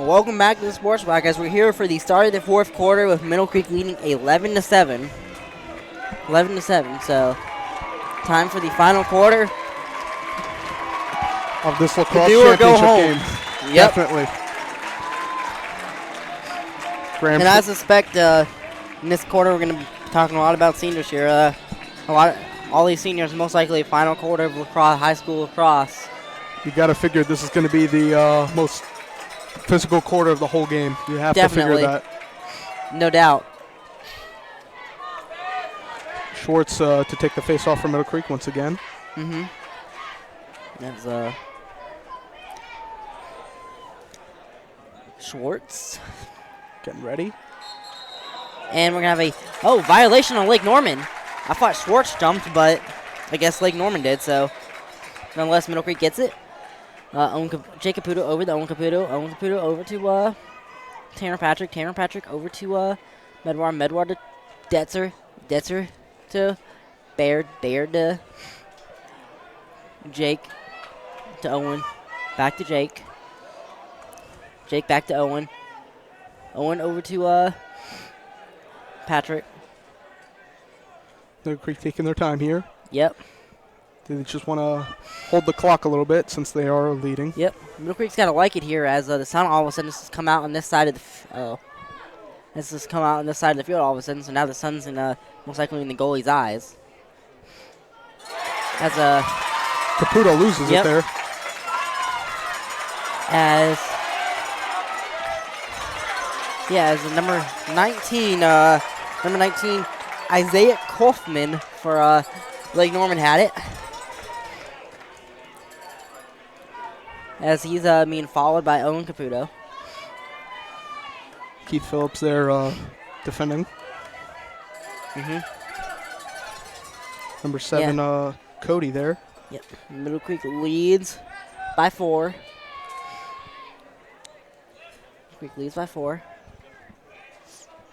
Welcome back to the Sports Block as we're here for the start of the fourth quarter with Middle Creek leading 11-7. 11-7. So time for the final quarter of this lacrosse do or go championship home. game. Yep. Definitely. And I suspect in this quarter we're going to be talking a lot about seniors here. All these seniors most likely final quarter of lacrosse, high school lacrosse. You got to figure this is going to be the most physical quarter of the whole game. You have Definitely. to figure that. No doubt. Schwartz to take the face off for Middle Creek once again. Mm-hmm. That's Schwartz. Getting ready. And we're going to have a violation on Lake Norman. I thought Schwartz jumped, but I guess Lake Norman did, so nonetheless Middle Creek gets it. Jake Caputo over to Owen Caputo. Owen Caputo over to Tanner Patrick. Tanner Patrick over to Medwar. Medwar to Detzer. Detzer to Baird. Baird to Jake. To Owen. Back to Jake. Jake back to Owen. Owen over to Patrick. Middle Creek taking their time here. Yep. They just want to hold the clock a little bit since they are leading. Yep. Middle Creek's got to like it here as the sun all of a sudden has come out on this side of the this has come out on this side of the field all of a sudden. So now the sun's in most likely in the goalie's eyes. As Caputo loses it there. As number 19 Isaiah Kaufman for Lake Norman had it. As he's being followed by Owen Caputo. Keith Phillips there defending. Mm-hmm. Number 7, Cody there. Yep. Middle Creek leads by 4. Creek leads by 4.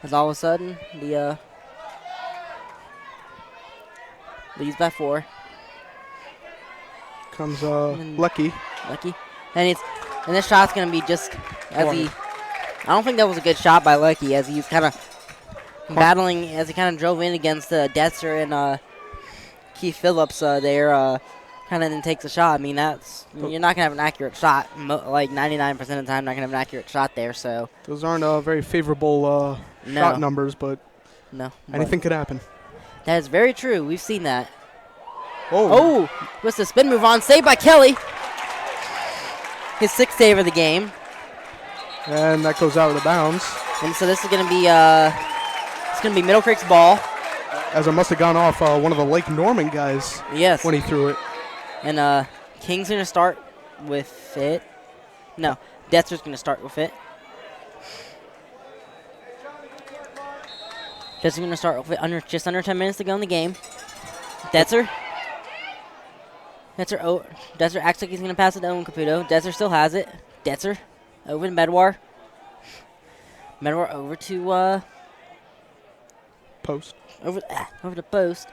As all of a sudden, the leads by 4. Comes Lecky. Lecky. And this shot's gonna be just as I don't think that was a good shot by Lecky as he's kind of battling as he kind of drove in against Detzer and Keith Phillips there. Kind of then takes a shot. I mean you're not gonna have an accurate shot. Like 99% of the time, not gonna have an accurate shot there. So those aren't very favorable shot numbers, but anything could happen. That is very true. We've seen that. Oh, what's the spin move on? Saved by Kelly. His 6th save of the game. And that goes out of the bounds. And so this is going to be Middle Creek's ball. As it must have gone off one of the Lake Norman guys. Yes. When he threw it. And King's going to start with it. No, Detzer's going to start with it. Detzer's going to start with it just under 10 minutes to go in the game. Detzer acts like he's going to pass it to Owen Caputo. Detzer still has it. Detzer over to Medwar. Medwar over to Post. Over to Post.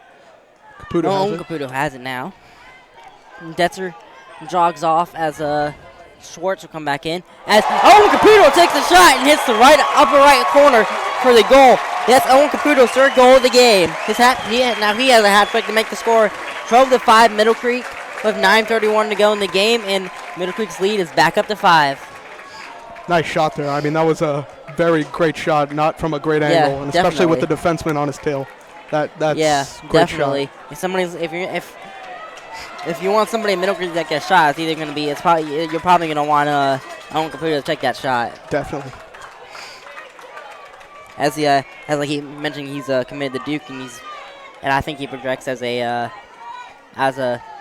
Caputo Caputo has it now. And Detzer jogs off as Schwartz will come back in. As Owen Caputo takes a shot and hits the upper right corner for the goal. That's Owen Caputo's 3rd goal of the game. He has a hat trick to make the score 12-5 Middle Creek with 9:31 to go in the game, and Middle Creek's lead is back up to 5. Nice shot there. I mean, that was a very great shot, not from a great angle, and especially with the defenseman on his tail. That's great definitely. Shot. If you want somebody in Middle Creek that gets a shot, you're probably gonna want Owen Caputo to take that shot. Definitely. As like he mentioned, he's committed to Duke, and I think he projects as a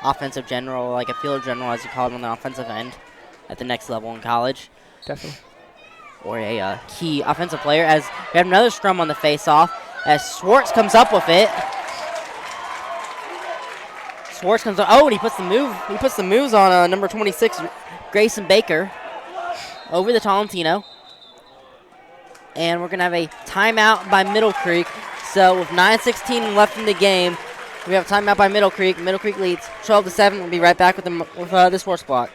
offensive general, like a field general, as you call it on the offensive end, at the next level in college. Definitely. Or a key offensive player. As we have another scrum on the face-off, as Schwartz comes up with it. Schwartz comes up. Oh, and he puts the moves on number 26, Grayson Baker, over the Tolentino. And we're going to have a timeout by Middle Creek. So with 9:16 left in the game, we have a timeout by Middle Creek. Middle Creek leads 12-7. We'll be right back with the Sports Block.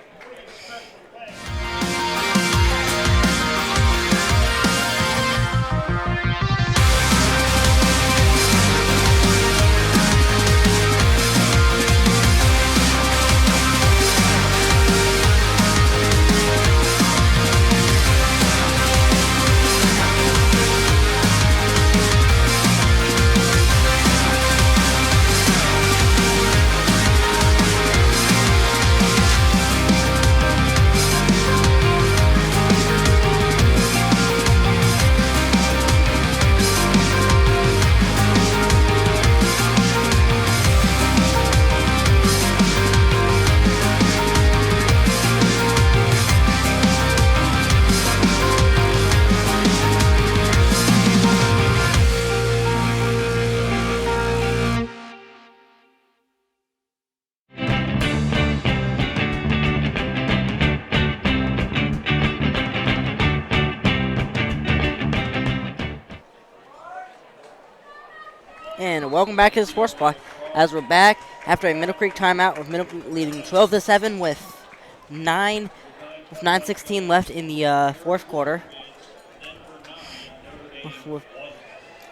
And welcome back to the Sports Block, as we're back after a Middle Creek timeout with Middle Creek leading 12-7 with 9:16 left in the fourth quarter.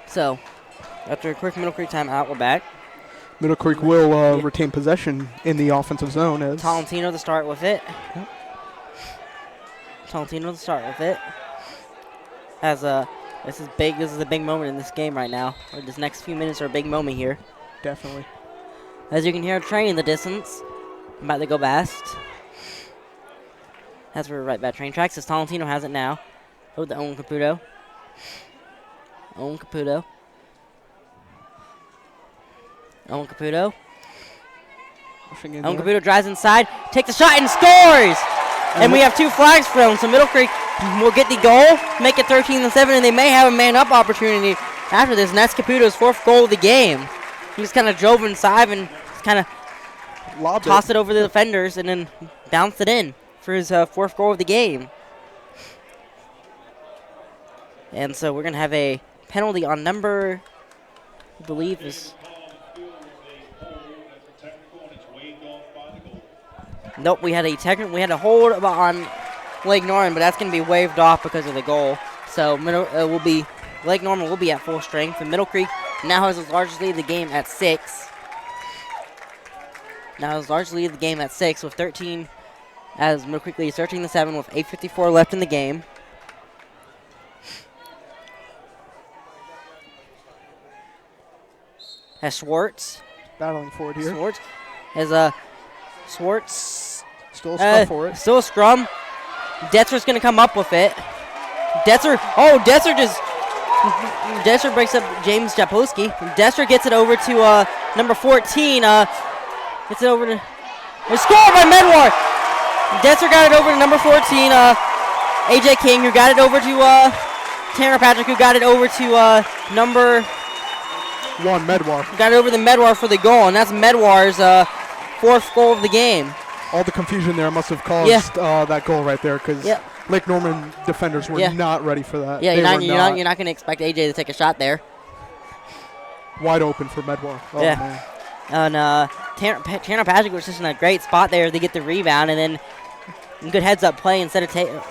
So, after a quick Middle Creek timeout, we're back. Middle Creek will retain possession in the offensive zone as Tolentino to start with it. Yep. Tolentino to start with it. As this is big. This is a big moment in this game right now. Or this next few minutes are a big moment here. definitely. As you can hear a train in the distance, about to go past. That's where we're right back train tracks. As Tolentino has it now. Oh, the Owen Caputo. Owen Caputo. Owen Caputo. Owen Caputo drives inside, takes a shot, and scores! And we have 2 flags for them, so Middle Creek will get the goal, make it 13-7, and they may have a man-up opportunity after this, and that's Caputo's 4th goal of the game. He just kind of drove inside and kind of tossed it over the defenders and then bounced it in for his 4th goal of the game. And so we're going to have a penalty on number, I believe is... Nope, we had a hold on Lake Norman, but that's going to be waved off because of the goal. So Lake Norman will be at full strength, and Middle Creek now has its largest lead of the game at 6. Now has largest lead of the game at 6 with 13, as Middle Creek leads 13-7 with 8:54 left in the game. As Schwartz battling forward here. Schwartz still a scrum for it. Still a scrum. Detzer's going to come up with it. Detzer breaks up James Japolski. Detzer gets it over to number 14. Gets it over to... It's scored by Medwar. Detzer got it over to number 14. AJ King, who got it over to Tanner Patrick, who got it over to number... 1, Medwar. Got it over the Medwar for the goal, and that's Medwar's 4th goal of the game. All the confusion there must have caused that goal right there, because Lake Norman defenders were not ready for that. Yeah, you're not going to expect AJ to take a shot there. Wide open for Medwar. Oh, man. And Tanner Patrick was just in a great spot there to get the rebound, and then good heads-up play instead of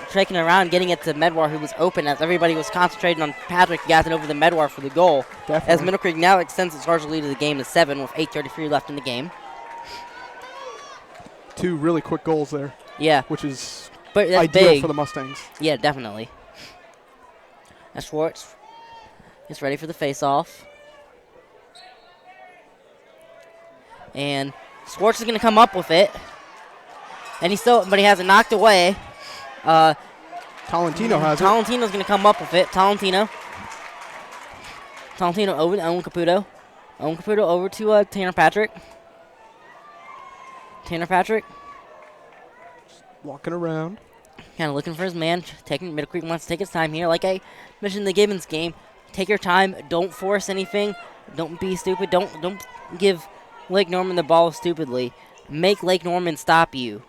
taking it around, getting it to Medwar, who was open as everybody was concentrating on Patrick. He got it over the Medwar for the goal. Definitely. As Middle Creek now extends its large lead of the game to 7 with 8:33 left in the game. 2 really quick goals there. Yeah. Which is ideal big for the Mustangs. Yeah, definitely. As Schwartz is ready for the face-off. And Schwartz is going to come up with it. And but he has it knocked away. Tolentino has it. Tolentino's going to come up with it. Tolentino over to Owen Caputo. Owen Caputo over to Tanner Patrick. Tanner Patrick. Walking around. Kind of looking for his man. Middle Creek wants to take his time here. Like I mentioned in the Gibbons game, take your time. Don't force anything. Don't be stupid. Don't give Lake Norman the ball stupidly. Make Lake Norman stop you.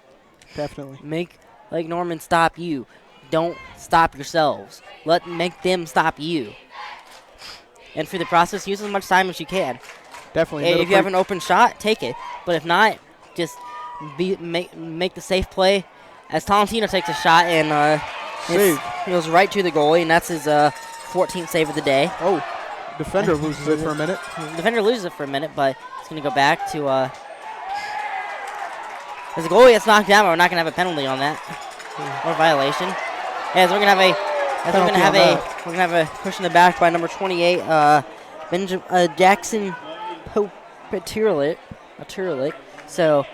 Definitely. Make Lake Norman stop you. Don't stop yourselves. Make them stop you. And for the process, use as much time as you can. Definitely. If you have an open shot, take it. But if not, just make the safe play. As Tolentino takes a shot and it goes right to the goalie, and that's his 14th save of the day. Oh, defender loses it for a minute. Defender loses it for a minute, but it's going to go back to... As the goalie gets knocked down, we're not going to have a penalty on that or violation. Yeah, so we're going to have a push in the back by number 28, Jackson Popetulik. So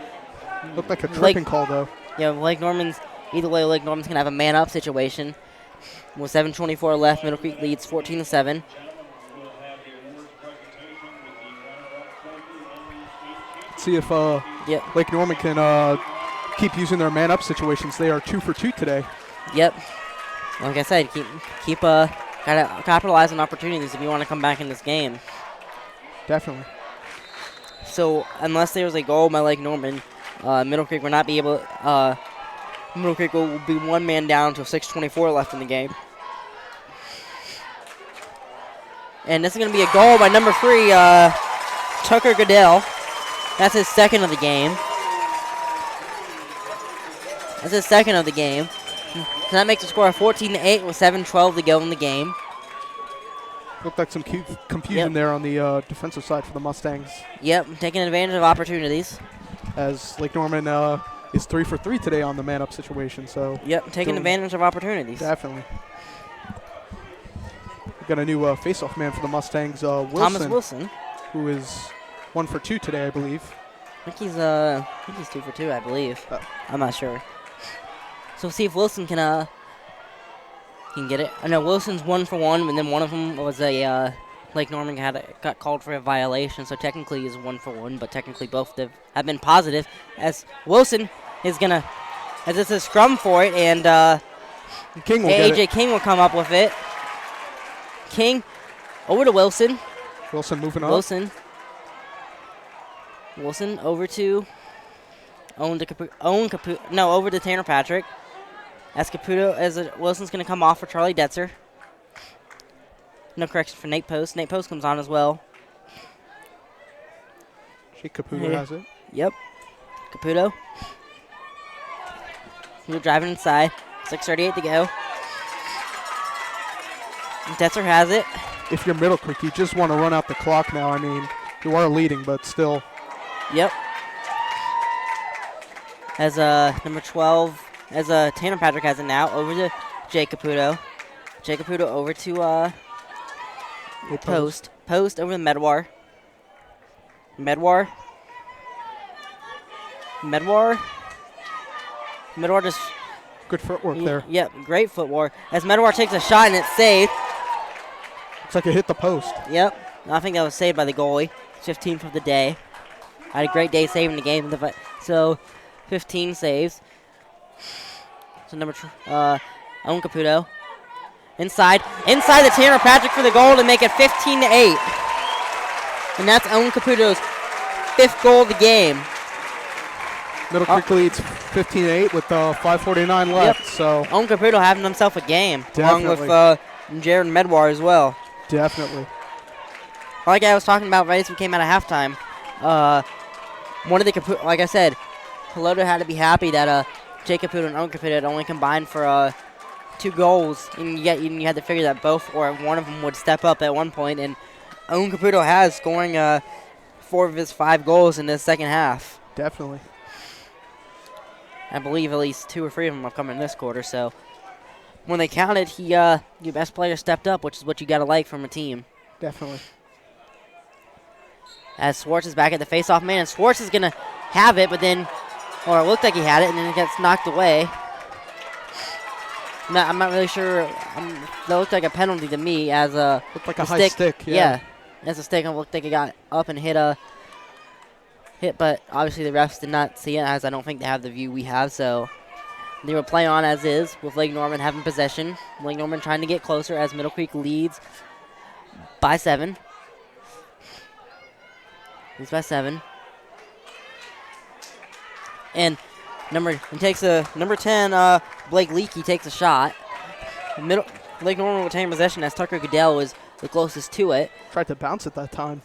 looked like a tripping call though. Yeah, Lake Norman's going to have a man up situation with 7:24 left. Middle Creek leads 14-7. See if Lake Norman can keep using their man-up situations. They are 2 for 2 today. Yep. Like I said, keep gotta capitalize on opportunities if you want to come back in this game. Definitely. So unless there's a goal by Lake Norman, Middle Creek will not be able. Middle Creek will be 1 man down until 6:24 left in the game. And this is going to be a goal by number 3, Tucker Goodell. That's his second of the game. So that makes the score 14-8 with 7:12 to go in the game. Looked like some confusion there on the defensive side for the Mustangs. Yep, taking advantage of opportunities. As Lake Norman is 3 for 3 today on the man-up situation. So yep, taking advantage of opportunities. Definitely. We've got a new face-off man for the Mustangs, Wilson. Thomas Wilson. Who is 1 for 2 today, I believe. I think he's 2 for 2, I believe. I'm not sure. So we'll see if Wilson can get it. I know Wilson's 1 for 1, and then one of them was a Lake Norman got called for a violation, so technically he's 1 for 1, but technically both have been positive. As Wilson is gonna, as it's a scrum for it, and King will get AJ King will come up with it. King over to Wilson. Wilson moving on. Wilson over to over to Tanner Patrick. As Wilson's going to come off for Charlie Detzer. No correction for Nate Post. Nate Post comes on as well. Jake Caputo has it. Yep. Caputo. We're driving inside. 6:38 to go. Detzer has it. If you're Middle Creek, you just want to run out the clock now. I mean, you are leading, but still. Yep. As number 12, as Tanner Patrick has it now, over to Jake Caputo. Jake Caputo over to Post. Post over to Medwar. Medwar just... Good footwork there. Yep, great footwork. As Medwar takes a shot and it's saved. Looks like it hit the post. Yep. I think that was saved by the goalie. 15th of the day. Had a great day saving the game. So, 15 saves. So, number Owen Caputo. Inside the Tanner Patrick for the goal to make it 15-8. And that's Owen Caputo's 5th goal of the game. Middle Creek leads 15-8 with 5:49 left. Yep. So Owen Caputo having himself a game. Definitely. Along with Jared Medwar as well. Definitely. Like I was talking about right as we came out of halftime, one of the like I said, Pelota had to be happy that Jake Caputo and Owen Caputo had only combined for 2 goals, and you had to figure that both or one of them would step up at one point, and Owen Caputo has scoring 4 of his 5 goals in the second half. Definitely. I believe at least 2 or 3 of them have come in this quarter, so when they counted, your best player stepped up, which is what you got to like from a team. Definitely. As Swartz is back at the face-off man, and Swartz is going to have it, but then, or it looked like he had it, and then it gets knocked away. I'm not really sure. That looked like a penalty to me as a looked like a high stick. Yeah, as a stick, it looked like it got up and hit, but obviously the refs did not see it, as I don't think they have the view we have, so they will play on as is with Lake Norman having possession. Lake Norman trying to get closer as Middle Creek leads by 7. Leads by 7. And number 10, Blake Leakey takes a shot. Lake Norman will retain possession as Tucker Goodell was the closest to it. Tried to bounce it that time.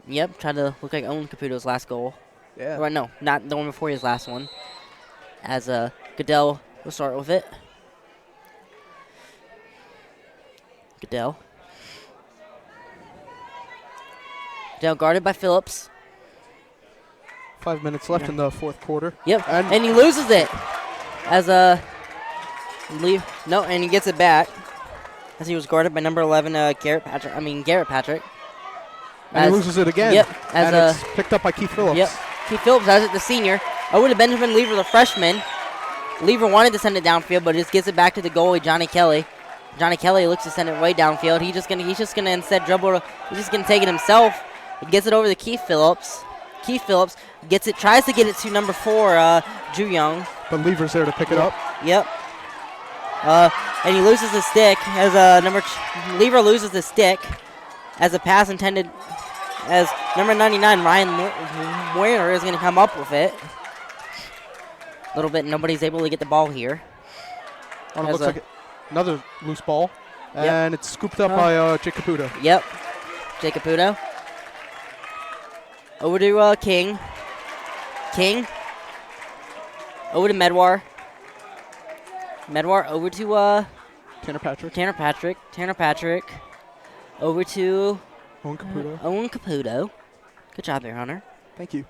Yep, tried to look like Owen Caputo's last goal. Yeah. Or no, not the one before his last one. As Goodell will start with it. Goodell guarded by Phillips. 5 minutes left in the 4th quarter. Yep, and he loses it. As and he gets it back. As he was guarded by number 11, Garrett Patrick. And he loses it again. Yep. And it's picked up by Keith Phillips. Yep. Keith Phillips has it, the senior. Over to Benjamin Lever, the freshman. Lever wanted to send it downfield, but just gets it back to the goalie, Johnny Kelly. Johnny Kelly looks to send it way downfield. He's just gonna instead dribble. He's just gonna take it himself. He gets it over to Keith Phillips. Keith Phillips gets it, tries to get it to number 4, Drew Young. But Lever's there to pick it up. Yep. And he loses the stick as Lever loses the stick as a pass intended as number 99 Ryan Warner is going to come up with it. A little bit, nobody's able to get the ball here. It looks like another loose ball, and it's scooped up by Jake Caputo. Yep. Jake Caputo. Over to King. King. Over to Medwar. Medwar over to Tanner Patrick. Tanner Patrick. Tanner Patrick. Over to Owen Caputo. Owen Caputo. Good job there, Hunter. Thank you.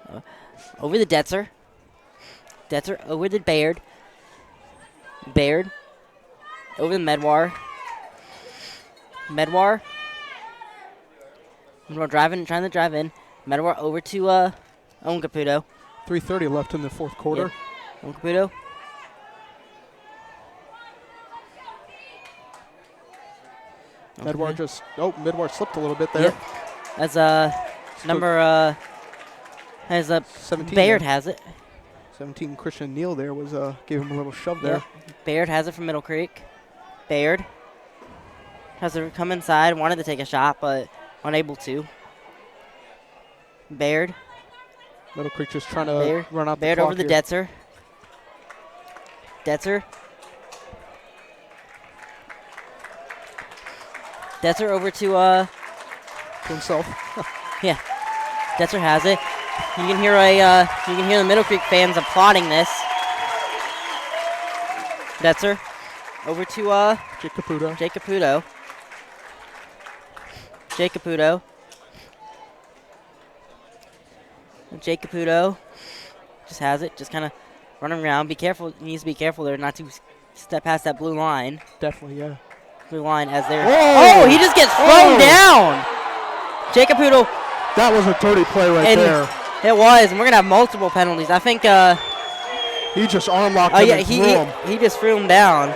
Over to Detzer. Detzer over to Baird. Baird. Over to Medwar. Medwar. Medwar trying to drive in. Medwar over to Owen Caputo. 3:30 left in the fourth quarter. Yep. Owen Caputo. Medwar Medwar slipped a little bit there. Yep. As number as 17 Baird there. has it. 17 Christian Neal there was gave him a little shove there. Yep. Baird has it from Middle Creek. Baird has to come inside, wanted to take a shot, but unable to. Baird. Middle Creek just trying to run out the Baird clock over the here. Detzer. Detzer. Detzer over to himself. Yeah. Detzer has it. You can hear the Middle Creek fans applauding this. Detzer over to Jake Caputo. Jake Caputo. Jake Caputo. Jake Caputo just has it, just kind of running around. Be careful, he needs to be careful there not to step past that blue line. Definitely, yeah. Blue line as they're. Whoa! Oh, he just gets thrown down! Jake Caputo. That was a dirty play right there. It was, and we're going to have multiple penalties. I think. He just arm locked him and threw him. He just threw him down.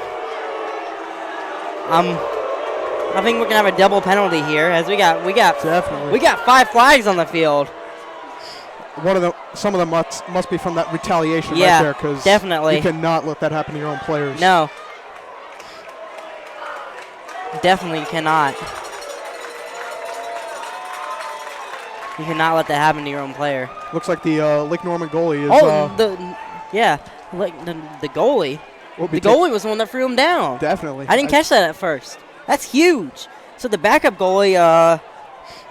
I think we're going to have a double penalty here as we got Definitely. We got 5 flags on the field. Some of them must be from that retaliation Yeah, right there, because definitely. You cannot let that happen to your own players. No. Definitely cannot. You cannot let that happen to your own player. Looks like the Lake Norman goalie is. The goalie. The goalie was the one that threw him down. Definitely. I didn't catch that at first. That's huge. So the backup goalie, I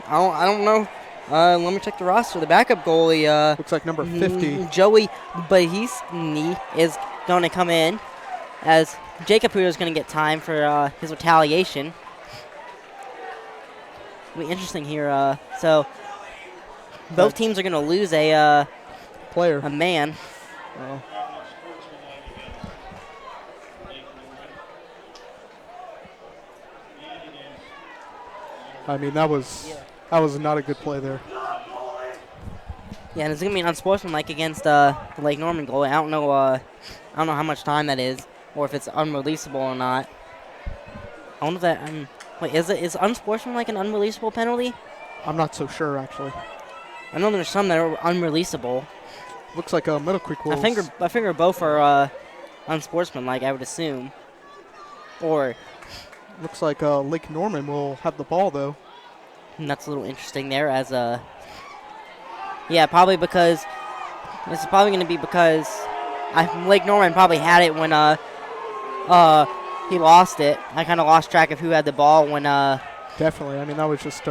don't know. Let me check the roster. The backup goalie. Looks like number 50. Joey Bahisi is going to come in as Jake Caputo is going to get time for his retaliation. It'll be interesting here. So both teams are going to lose a player. A man. I mean, that was not a good play there. Yeah, and it's gonna be unsportsmanlike against the Lake Norman goalie. I don't know how much time that is, or if it's unreleasable or not. I wonder if that. Wait, is unsportsmanlike an unreleasable penalty? I'm not so sure actually. I know there's some that are unreleasable. Looks like Middle Creek will. I figure both are unsportsmanlike. I would assume. Or. Looks like Lake Norman will have the ball though. And that's a little interesting there, as yeah, probably because this is probably going to be because Lake Norman probably had it when he lost it. I kind of lost track of who had the ball when. Definitely. I mean, that was just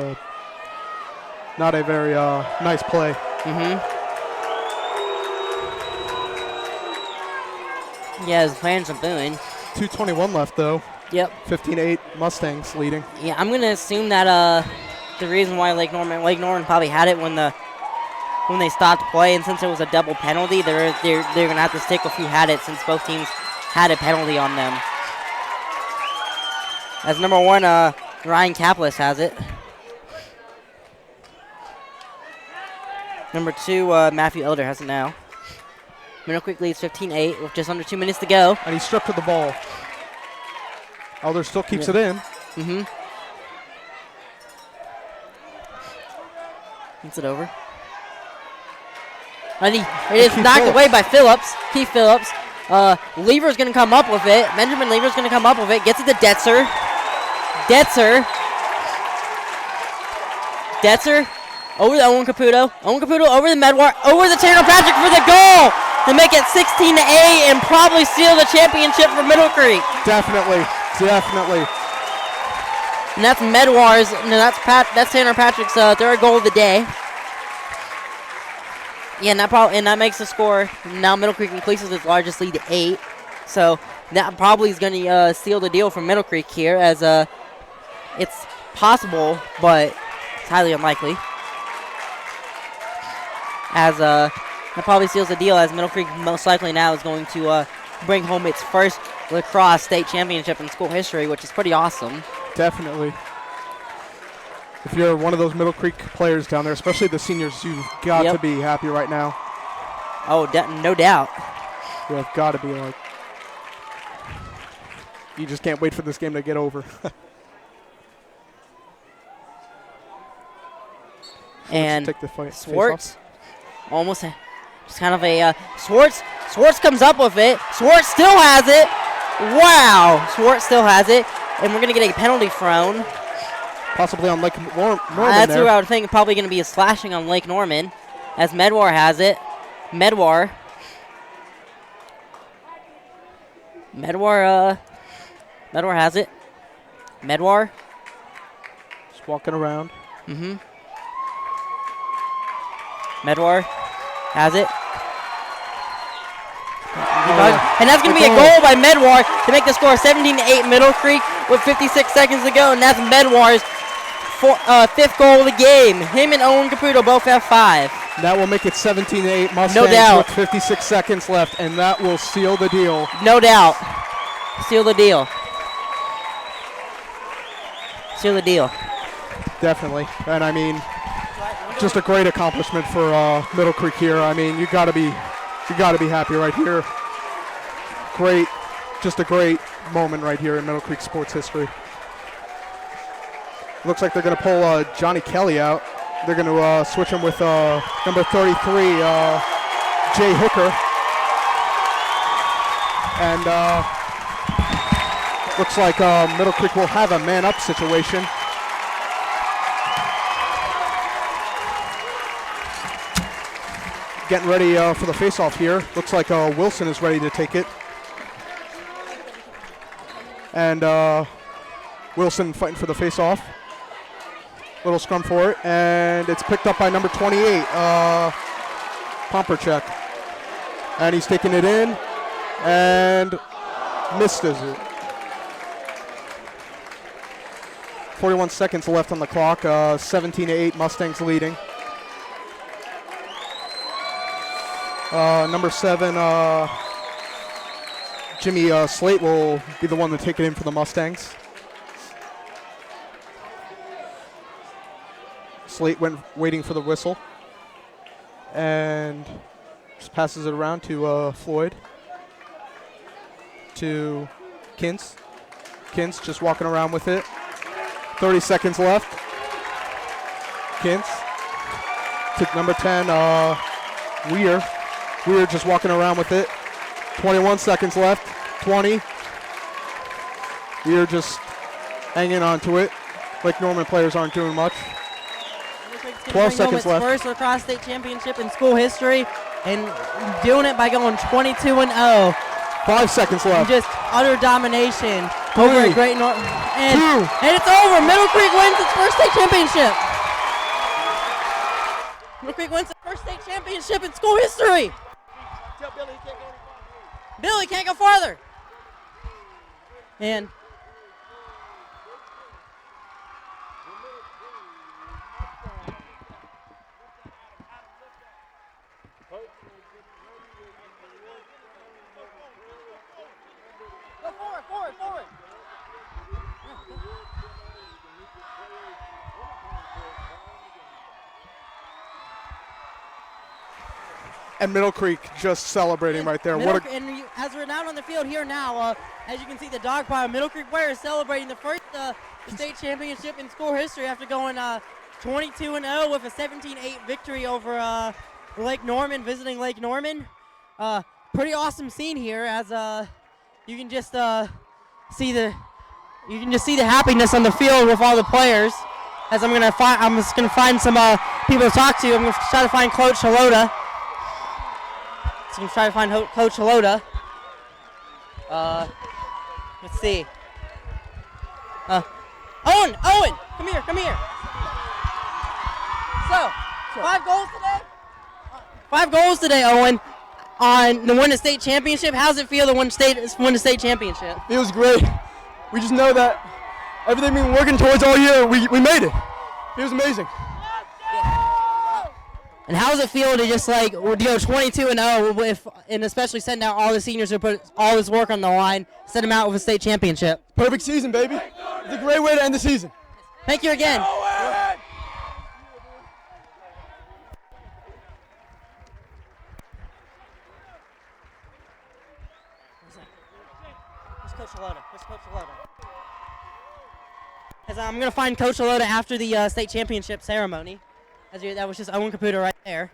not a very nice play. Yeah, the fans are booing. 2:21 left though. Yep. 15-8 Mustangs leading. Yeah, I'm gonna assume that the reason why Lake Norman probably had it when they stopped play, and since it was a double penalty, they're gonna have to stick with who had it, since both teams had a penalty on them. As number 1, Ryan Kaplis has it. Number 2, Matthew Elder has it now. Middle Creek leads 15-8 with just under 2 minutes to go. And he struck to the ball. Elder still keeps it in. Gets it over. And it is knocked away by Phillips. Keith Phillips. Lever's going to come up with it. Benjamin Lever's going to come up with it. Gets it to Detzer. Detzer over to Owen Caputo. Owen Caputo over the Medwar. Over the Tanner Patrick for the goal to make it 16-8 and probably seal the championship for Middle Creek. Definitely. And that's Medwar's. No, that's Tanner Patrick's third goal of the day. Yeah, and that makes the score. Now Middle Creek increases its largest lead to 8. So that probably is going to seal the deal for Middle Creek here, as it's possible, but it's highly unlikely. As that probably seals the deal, as Middle Creek most likely now is going to bring home its first lacrosse state championship in school history, which is pretty awesome. Definitely. If you're one of those Middle Creek players down there, especially the seniors, you've got to be happy right now. Oh, no doubt. You have got to be like, you just can't wait for this game to get over. And take the Swartz almost just kind of a Swartz comes up with it. Swartz still has it. Wow, Swartz still has it, and we're gonna get a penalty thrown. Possibly on Lake Norman. That's who I would think probably gonna be a slashing on Lake Norman, as Medwar has it. Medwar has it. Medwar just walking around. Medwar has it. And that's going to be a goal by Medwar to make the score 17-8 Middle Creek with 56 seconds to go. And that's Medwar's fifth goal of the game. Him and Owen Caputo both have 5. That will make it 17-8 Mustangs no doubt. with 56 seconds left, and that will seal the deal. No doubt. Seal the deal. Seal the deal. Definitely. And I mean, just a great accomplishment for Middle Creek here. I mean, you got to be happy right here. Just a great moment right here in Middle Creek sports history. Looks like they're going to pull Johnny Kelly out. They're going to switch him with number 33, Jay Hooker. And looks like Middle Creek will have a man-up situation. Getting ready for the face-off here. Looks like Wilson is ready to take it. And Wilson fighting for the face-off. Little scrum for it. And it's picked up by number 28, Pomperchek. And he's taking it in. And misses it. 41 seconds left on the clock. 17-8 Mustangs leading. Number 7, Jimmy Slate will be the one to take it in for the Mustangs. Slate waiting for the whistle. And just passes it around to Floyd. To Kintz. Kintz just walking around with it. 30 seconds left. Kintz. To number 10, Weir. Weir just walking around with it. 21 seconds left. 20. Weir just hanging on to it. Lake Norman players aren't doing much. 12 seconds left. First lacrosse state championship in school history, and doing it by going 22-0. 5 seconds left. Just utter domination over a great North. And it's over. Middle Creek wins its first state championship. Middle Creek wins its first state championship in school history. Tell Billy he can't go any farther. Billy can't go farther. And go forward. And Middle Creek just celebrating right there. As we're out on the field here now, as you can see, the dog pile Middle Creek players celebrating the first state championship in school history after going 22-0 with a 17-8 victory over Lake Norman, visiting Lake Norman. Pretty awesome scene here, as you can just see the happiness on the field with all the players. As I'm just gonna find some people to talk to. I'm gonna try to find Coach Halota. So I'm trying to find Coach Halota. Let's see. Owen, come here. So, 5 goals today? 5 goals today, Owen, on the win the state championship. How's it feel to win the state championship? It was great. We just know that everything we've been working towards all year, we made it. It was amazing. And how does it feel to just like go 22-0 with, and especially send out all the seniors who put all this work on the line, send them out with a state championship? Perfect season, baby. It's a great way to end the season. Thank you again. Where's Coach Alota? As I'm going to find Coach Alota after the state championship ceremony. That was just Owen Caputo right there.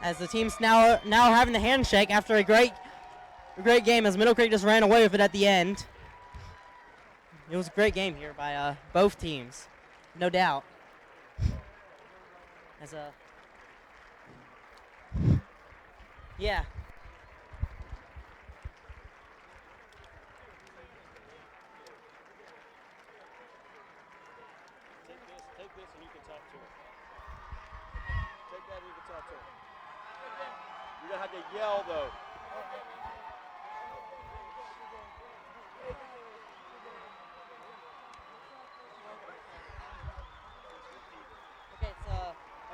As the team's now having the handshake after a great game, as Middle Creek just ran away with it at the end. It was a great game here by both teams, no doubt. Yeah. Take this and you can talk to her. Take that and you can talk to her. You're going to have to yell, though.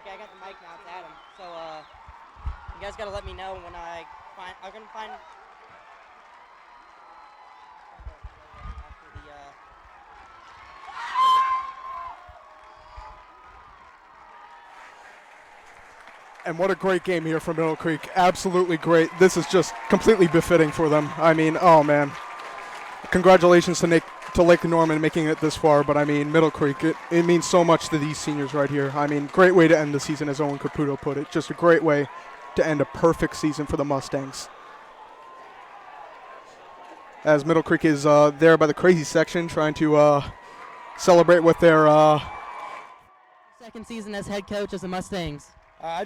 Okay, I got the mic now. It's Adam. So, you guys got to let me know when I'm going to find... And what a great game here from Middle Creek. Absolutely great. This is just completely befitting for them. I mean, oh man. Congratulations to Lake Norman making it this far, but I mean, Middle Creek, it means so much to these seniors right here. I mean, great way to end the season, as Owen Caputo put it. Just a great way to end a perfect season for the Mustangs. As Middle Creek is there by the crazy section trying to celebrate with their... second season as head coach as the Mustangs. I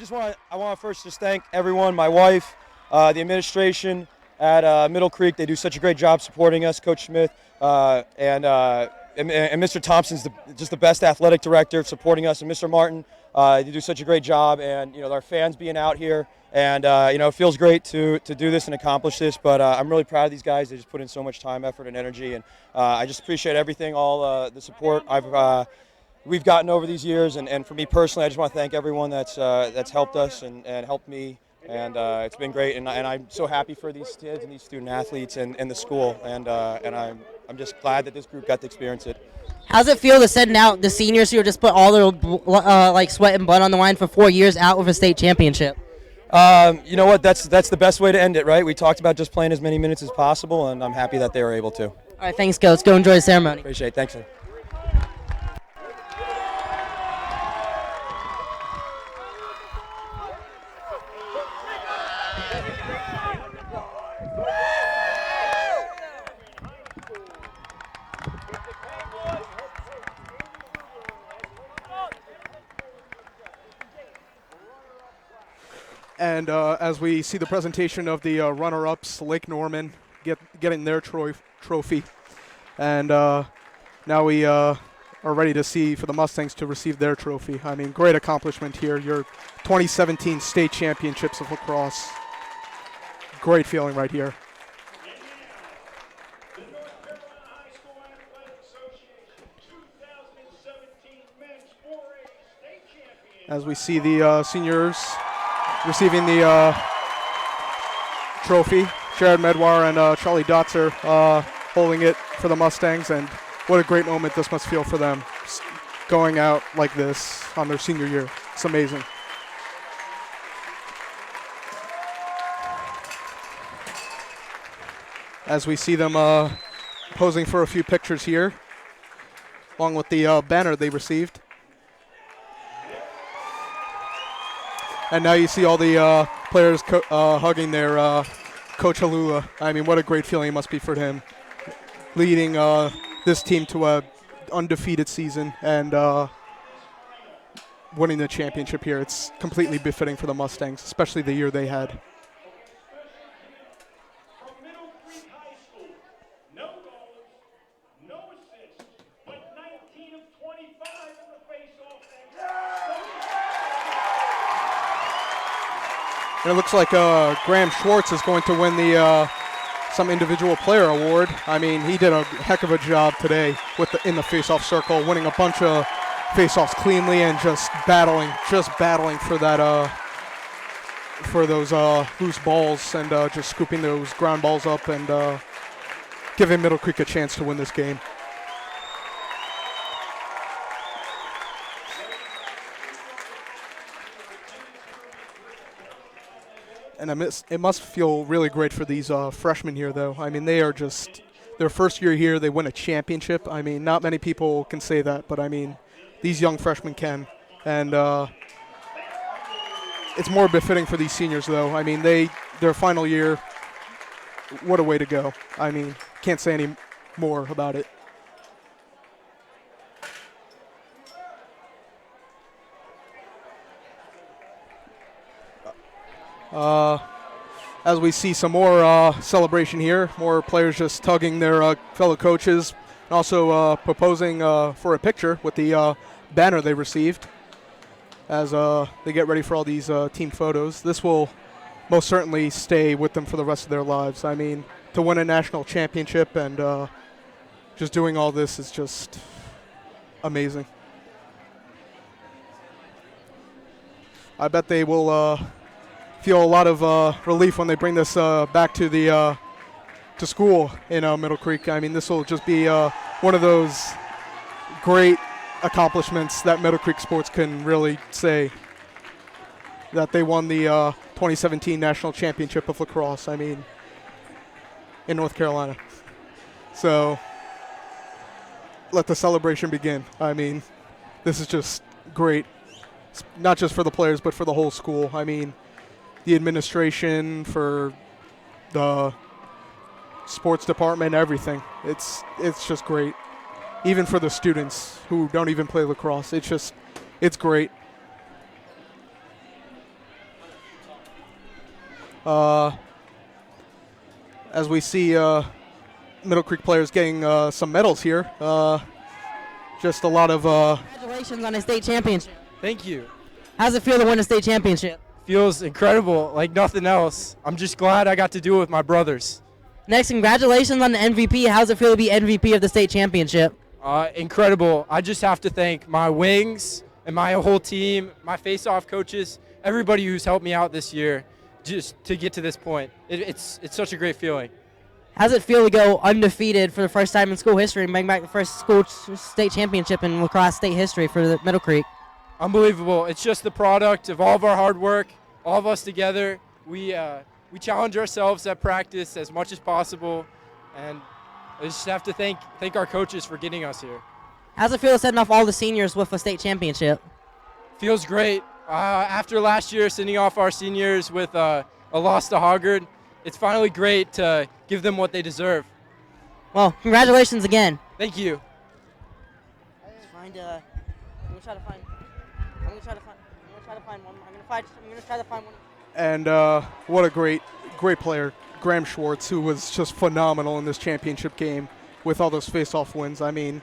want to first just thank everyone, my wife, the administration at Middle Creek. They do such a great job supporting us, Coach Smith, and Mr. Thompson's just the best athletic director supporting us, and Mr. Martin. They do such a great job, and our fans being out here, and it feels great to do this and accomplish this. But I'm really proud of these guys. They just put in so much time, effort, and energy, and I just appreciate everything, all the support we've gotten over these years, and for me personally, I just want to thank everyone that's helped us and helped me, and it's been great, and I'm so happy for these kids and these student athletes and the school, and I'm just glad that this group got to experience it. How's it feel to send out the seniors who just put all their sweat and blood on the line for 4 years out with a state championship? You know what? That's the best way to end it, right? We talked about just playing as many minutes as possible, and I'm happy that they were able to. All right, thanks, Coach. Go enjoy the ceremony. Appreciate it. Thanks, sir. And as we see the presentation of the runner-ups, Lake Norman getting their trophy. And now we are ready to see for the Mustangs to receive their trophy. I mean, great accomplishment here. Your 2017 state championships of lacrosse. Great feeling right here. As we see the seniors receiving the trophy, Jared Medwar and Charlie Dotzer holding it for the Mustangs, and what a great moment this must feel for them, going out like this on their senior year. It's amazing. As we see them posing for a few pictures here, along with the banner they received. And now you see all the players hugging their Coach Halula. I mean, what a great feeling it must be for him, leading this team to a undefeated season and winning the championship here. It's completely befitting for the Mustangs, especially the year they had. From Middle Creek High School, no goals, no assists, but 19 of 25 in the face-off. And it looks like Graham Schwartz is going to win the some individual player award. I mean, he did a heck of a job today in the face-off circle, winning a bunch of face-offs cleanly and just battling for that for those loose balls and just scooping those ground balls up and giving Middle Creek a chance to win this game. And it must feel really great for these freshmen here, though. I mean, they are just their first year here. They win a championship. I mean, not many people can say that, but I mean, these young freshmen can. And it's more befitting for these seniors, though. I mean, their final year, what a way to go. I mean, can't say any more about it. As we see some more celebration here, more players just tugging their fellow coaches, and also proposing for a picture with the banner they received as they get ready for all these team photos. This will most certainly stay with them for the rest of their lives. I mean, to win a national championship and just doing all this is just amazing. I bet they will feel a lot of relief when they bring this back to the to school in Middle Creek. I mean, this will just be one of those great accomplishments that Middle Creek sports can really say that they won the 2017 National Championship of Lacrosse. I mean, in North Carolina. So let the celebration begin. I mean, this is just great, not just for the players, but for the whole school. I mean, the administration, for the sports department, everything. It's just great. Even for the students who don't even play lacrosse, it's great. As we see Middle Creek players getting some medals here, just a lot of Congratulations on the state championship. Thank you. How's it feel to win a state championship? Feels incredible, like nothing else. I'm just glad I got to do it with my brothers. Next, congratulations on the MVP. How's it feel to be MVP of the state championship? Incredible. I just have to thank my wings and my whole team, my face-off coaches, everybody who's helped me out this year just to get to this point. It's such a great feeling. How's it feel to go undefeated for the first time in school history and bring back the first school state championship in lacrosse state history for the Middle Creek? Unbelievable. It's just the product of all of our hard work, all of us together. We challenge ourselves at practice as much as possible, and I just have to thank our coaches for getting us here. How's it feel to send off all the seniors with a state championship? Feels great. After last year, sending off our seniors with a loss to Hoggard, it's finally great to give them what they deserve. Well, congratulations again. Thank you. I'm gonna try to find one. And what a great player, Graham Schwartz, who was just phenomenal in this championship game with all those face-off wins. I mean,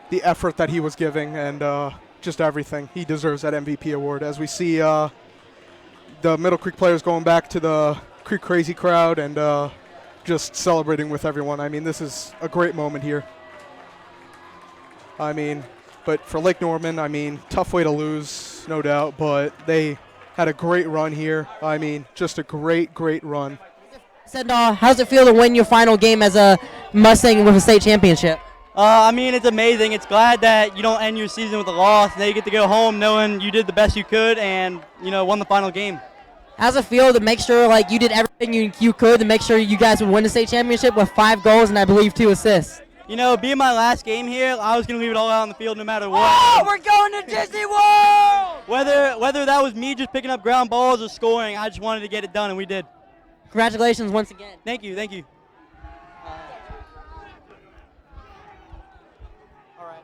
the effort that he was giving and just everything. He deserves that MVP award. As we see the Middle Creek players going back to the Creek Crazy crowd and just celebrating with everyone. I mean, this is a great moment here. I mean, but for Lake Norman, I mean, tough way to lose, no doubt, but they had a great run here. I mean, just a great run. How's it feel to win your final game as a Mustang with a state championship? I mean, it's amazing. It's glad that you don't end your season with a loss. Now you get to go home knowing you did the best you could and, won the final game. How's it feel to make sure you did everything you could to make sure you guys would win the state championship with 5 goals and I believe 2 assists? Being my last game here, I was going to leave it all out on the field no matter what. Oh, we're going to Disney World! Whether that was me just picking up ground balls or scoring, I just wanted to get it done, and we did. Congratulations once again. Thank you. All right.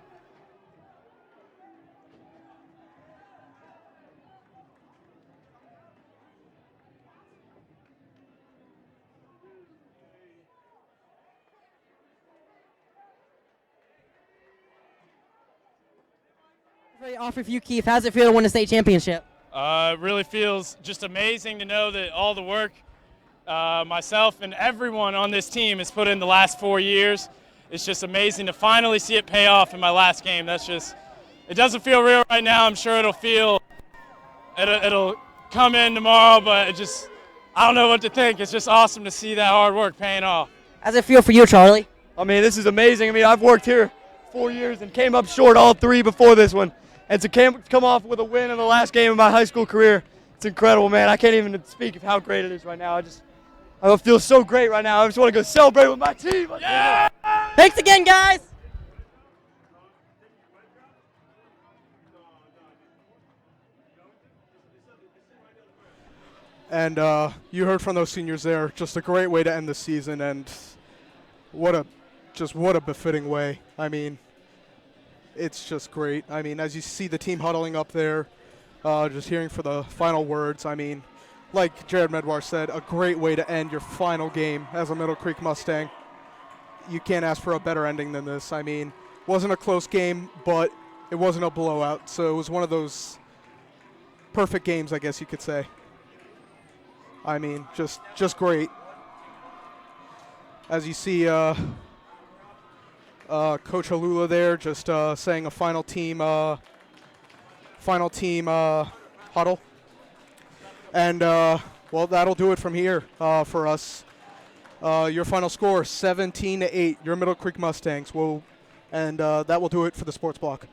Really off of you, Keith. How's it feel to win a state championship? It really feels just amazing to know that all the work myself and everyone on this team has put in the last 4 years. It's just amazing to finally see it pay off in my last game. It doesn't feel real right now. I'm sure it'll come in tomorrow, but I don't know what to think. It's just awesome to see that hard work paying off. How's it feel for you, Charlie? I mean, this is amazing. I mean, I've worked here 4 years and came up short all 3 before this one. And to come off with a win in the last game of my high school career, it's incredible, man. I can't even speak of how great it is right now. I feel so great right now. I just want to go celebrate with my team. Yeah! Thanks again, guys. And you heard from those seniors there. Just a great way to end the season, and what a befitting way. I mean, it's just great. I mean, as you see the team huddling up there, just hearing for the final words. I mean, like Jared Medwar said, a great way to end your final game as a Middle Creek Mustang. You can't ask for a better ending than this. I mean, wasn't a close game, but it wasn't a blowout. So it was one of those perfect games, I guess you could say. I mean, just great. As you see, Coach Halula there just saying a final team huddle. And, well, that'll do it from here for us. Your final score, 17-8, your Middle Creek Mustangs. And that will do it for the Sports Block.